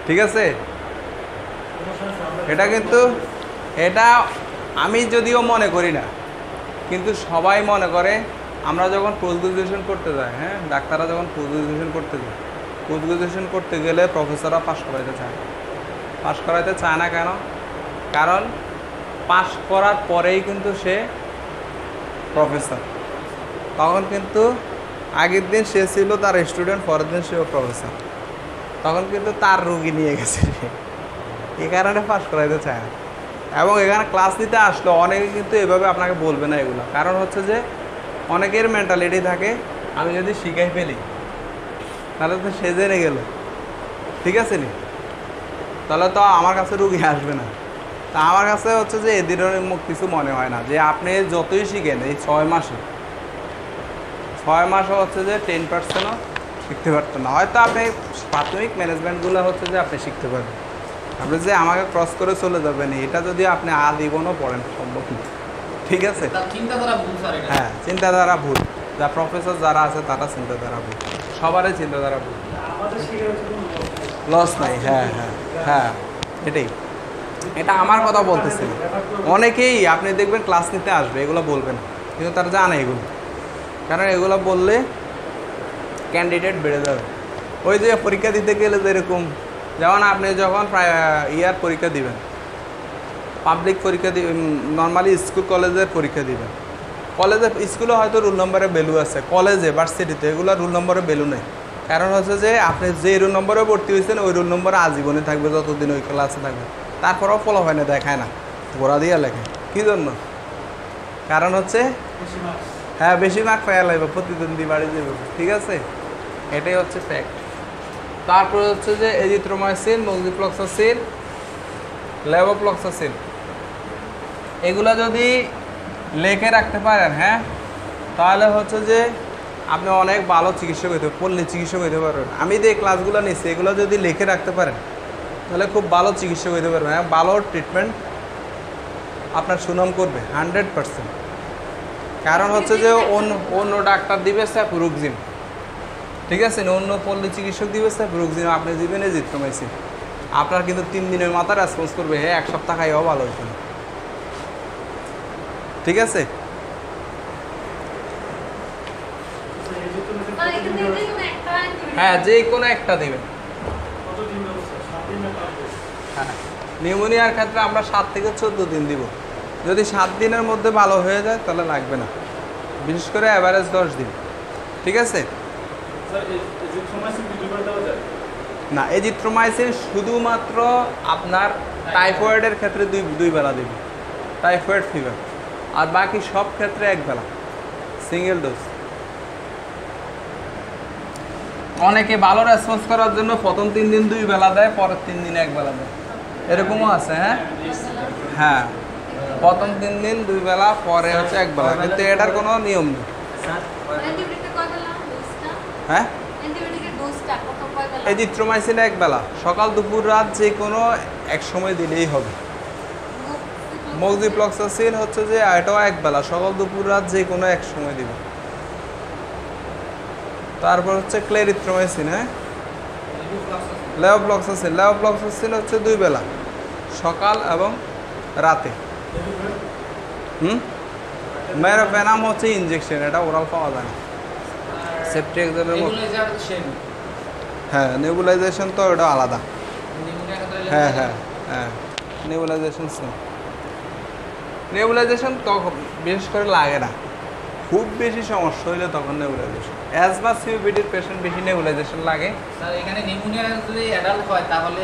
ঠিক আছে? এটা কিন্তু এটা আমি যদিও মনে করি না, কিন্তু সবাই মনে করে। আমরা যখন পোস্ট গ্রাজুয়েশন করতে যাই, হ্যাঁ ডাক্তাররা যখন পোস্ট গ্রাজুয়েশন করতে যায়, পোস্ট গ্রাজুয়েশন করতে গেলে প্রফেসররা পাশ করাইতে চায়। পাশ করাইতে চায় না কেন? কারণ পাশ করার পরেই কিন্তু সে প্রফেসর। তখন কিন্তু আগের দিন সে ছিল তার স্টুডেন্ট, পরের দিন সেও প্রফেসর। তখন কিন্তু তার রুগী নিয়ে গেছে, এই কারণে পাশ করাইতে চায় না। এবং এখানে ক্লাস নিতে আসলে অনেকে কিন্তু এভাবে আপনাকে বলবে না এগুলো। কারণ হচ্ছে যে অনেকের মেন্টালিটি থাকে আমি যদি শিখাই ফেলি তাহলে তো সে জেনে গেল, ঠিক আছে নি, তাহলে তো আমার কাছে রুগী আসবে না। তা আমার কাছে হচ্ছে যে এদের কিছু মনে হয় না যে আপনি যতই শিখেন এই 6 মাসে 6 মাসও হচ্ছে যে 10%ও শিখতে পারতেন না। হয়তো আপনি প্রাথমিক ম্যানেজমেন্টগুলো হচ্ছে যে আপনি শিখতে পারবেন, আপনি যে আমাকে ক্রস করে চলে যাবেন এটা যদি আপনি আদিগণও পড়েন সম্ভব না, ঠিক আছে? হ্যাঁ, চিন্তাধারা ভুল। যা প্রফেসর যারা আছে তারা চিন্তাধারা ভুল, সবারই চিন্তাধারা ভুল। লস নাই, হ্যাঁ হ্যাঁ হ্যাঁ, এটাই। এটা আমার কথা বলতেছি না। অনেকেই আপনি দেখবেন ক্লাস নিতে আসবে এগুলো বলবে না, কিন্তু তারা জানে এগুলো। কারণ এগুলো বললে ক্যান্ডিডেট বেড়ে যাবে। ওই যে পরীক্ষা দিতে গেলে যেরকম, যেমন আপনি যখন ইয়ার পরীক্ষা দিবেন, পাবলিক পরীক্ষা দিবেন, নর্মালি স্কুল কলেজের পরীক্ষা দিবেন, কলেজে স্কুলে হয়তো রোল নম্বরে ভ্যালু আছে, কলেজে ভার্সিটিতে এগুলো রোল নম্বরে ভ্যালু নেই। কারণ হচ্ছে যে আপনি যে রোল নম্বরে ভর্তি হয়েছেন ওই রোল নম্বরে আজীবনে থাকবে, যতদিন ওই ক্লাসে থাকবে। তারপরেও ফলো হয় না, দেখায় না, ঘোরা দিয়ে লেখে। কী জন্য? কারণ হচ্ছে হ্যাঁ বেশি মার্ক পাইয়া লাগবে, প্রতিদ্বন্দ্বী বাড়ি যাবে, ঠিক আছে, এটাই হচ্ছে ফ্যাক্ট। তারপরে হচ্ছে যে এজিথ্রোমাইসিন, মোক্সিফ্লক্সাসিন, লেভোফ্লক্সাসিন, এগুলা যদি লেখে রাখতে পারেন, হ্যাঁ, তাহলে হচ্ছে যে আপনি অনেক ভালো চিকিৎসক হইতে, পল্লী চিকিৎসক হইতে পারবেন। আমি যে ক্লাসগুলো নিচ্ছি এগুলো যদি লিখে রাখতে পারেন তাহলে খুব ভালো চিকিৎসক হইতে পারবেন, হ্যাঁ, ভালো ট্রিটমেন্ট আপনার সুনাম করবে 100%। কারণ হচ্ছে যে অন্য ডাক্তার দিবে স্যাফ্রোক্সিম, ঠিক আছে, অন্য পল্লী চিকিৎসক দিবে স্যাফ্রোক্সিম, আপনি দিবেন এজিথ্রোমাইসিন, আপনার কিন্তু 3 দিনের মাথা রেসপন্স করবে, হ্যাঁ 1 সপ্তাহ খাইও ভালো হইতো না, ঠিক আছে। হ্যাঁ যে কোনো একটা দেবেন। হ্যাঁ নিউমোনিয়ার ক্ষেত্রে আমরা 7 থেকে 14 দিন দিব, যদি 7 দিনের মধ্যে ভালো হয়ে যায় তাহলে লাগবে না, বিশেষ করে অ্যাভারেজ 10 দিন, ঠিক আছে। না এজিথ্রোমাইসিন শুধুমাত্র আপনার টাইফয়েডের ক্ষেত্রে দুই বেলা দিবে, টাইফয়েড ফিভার, আর বাকি সব ক্ষেত্রে 1 বেলা সিঙ্গেল ডোজ। অনেকে ভালো রেসপন্স করার জন্য প্রথম 3 দিন 2 বেলা দেয়, পরের 3 দিন 1 বেলা দেয়, এরকমও আছে। হ্যাঁ হ্যাঁ প্রথম 3 দিন 2 বেলা, পরে হচ্ছে 1 বেলা, কিন্তু এটার কোনো নিয়ম নেই। হ্যাঁ এজিথ্রোমাইসিন 1 বেলা, সকাল দুপুর রাত যে কোনো এক সময় দিলেই হবে। মোক্সিফ্লক্সাসিন হচ্ছে যে এটাও 1 বেলা, সকাল দুপুর রাত যে কোনো এক সময় দিবে। তারপর হচ্ছে ক্লেরিথ্রোমাইসিন, হ্যাঁ লেভোফ্লক্সাসিন হচ্ছে 2 বেলা, সকাল এবং রাতে। মেরোপেনাম হচ্ছে ইনজেকশন, এটা ওরাল পাওয়া যায় না, সেপ্টেক্সের মতো। হ্যাঁ নেবুলাইজেশন তো ওটা আলাদা। হ্যাঁ হ্যাঁ হ্যাঁ নেবুলাইজেশন তখন বিশেষ করে লাগে না, খুব বেশি সমস্যা হইলে তখন নেবুলাইজেশন। অ্যাজমা সিওপিডির পেশেন্ট বেশি নেবুলাইজেশন লাগে। স্যার এখানে নিউমোনিয়া যদি অ্যাডাল্ট হয় তাহলে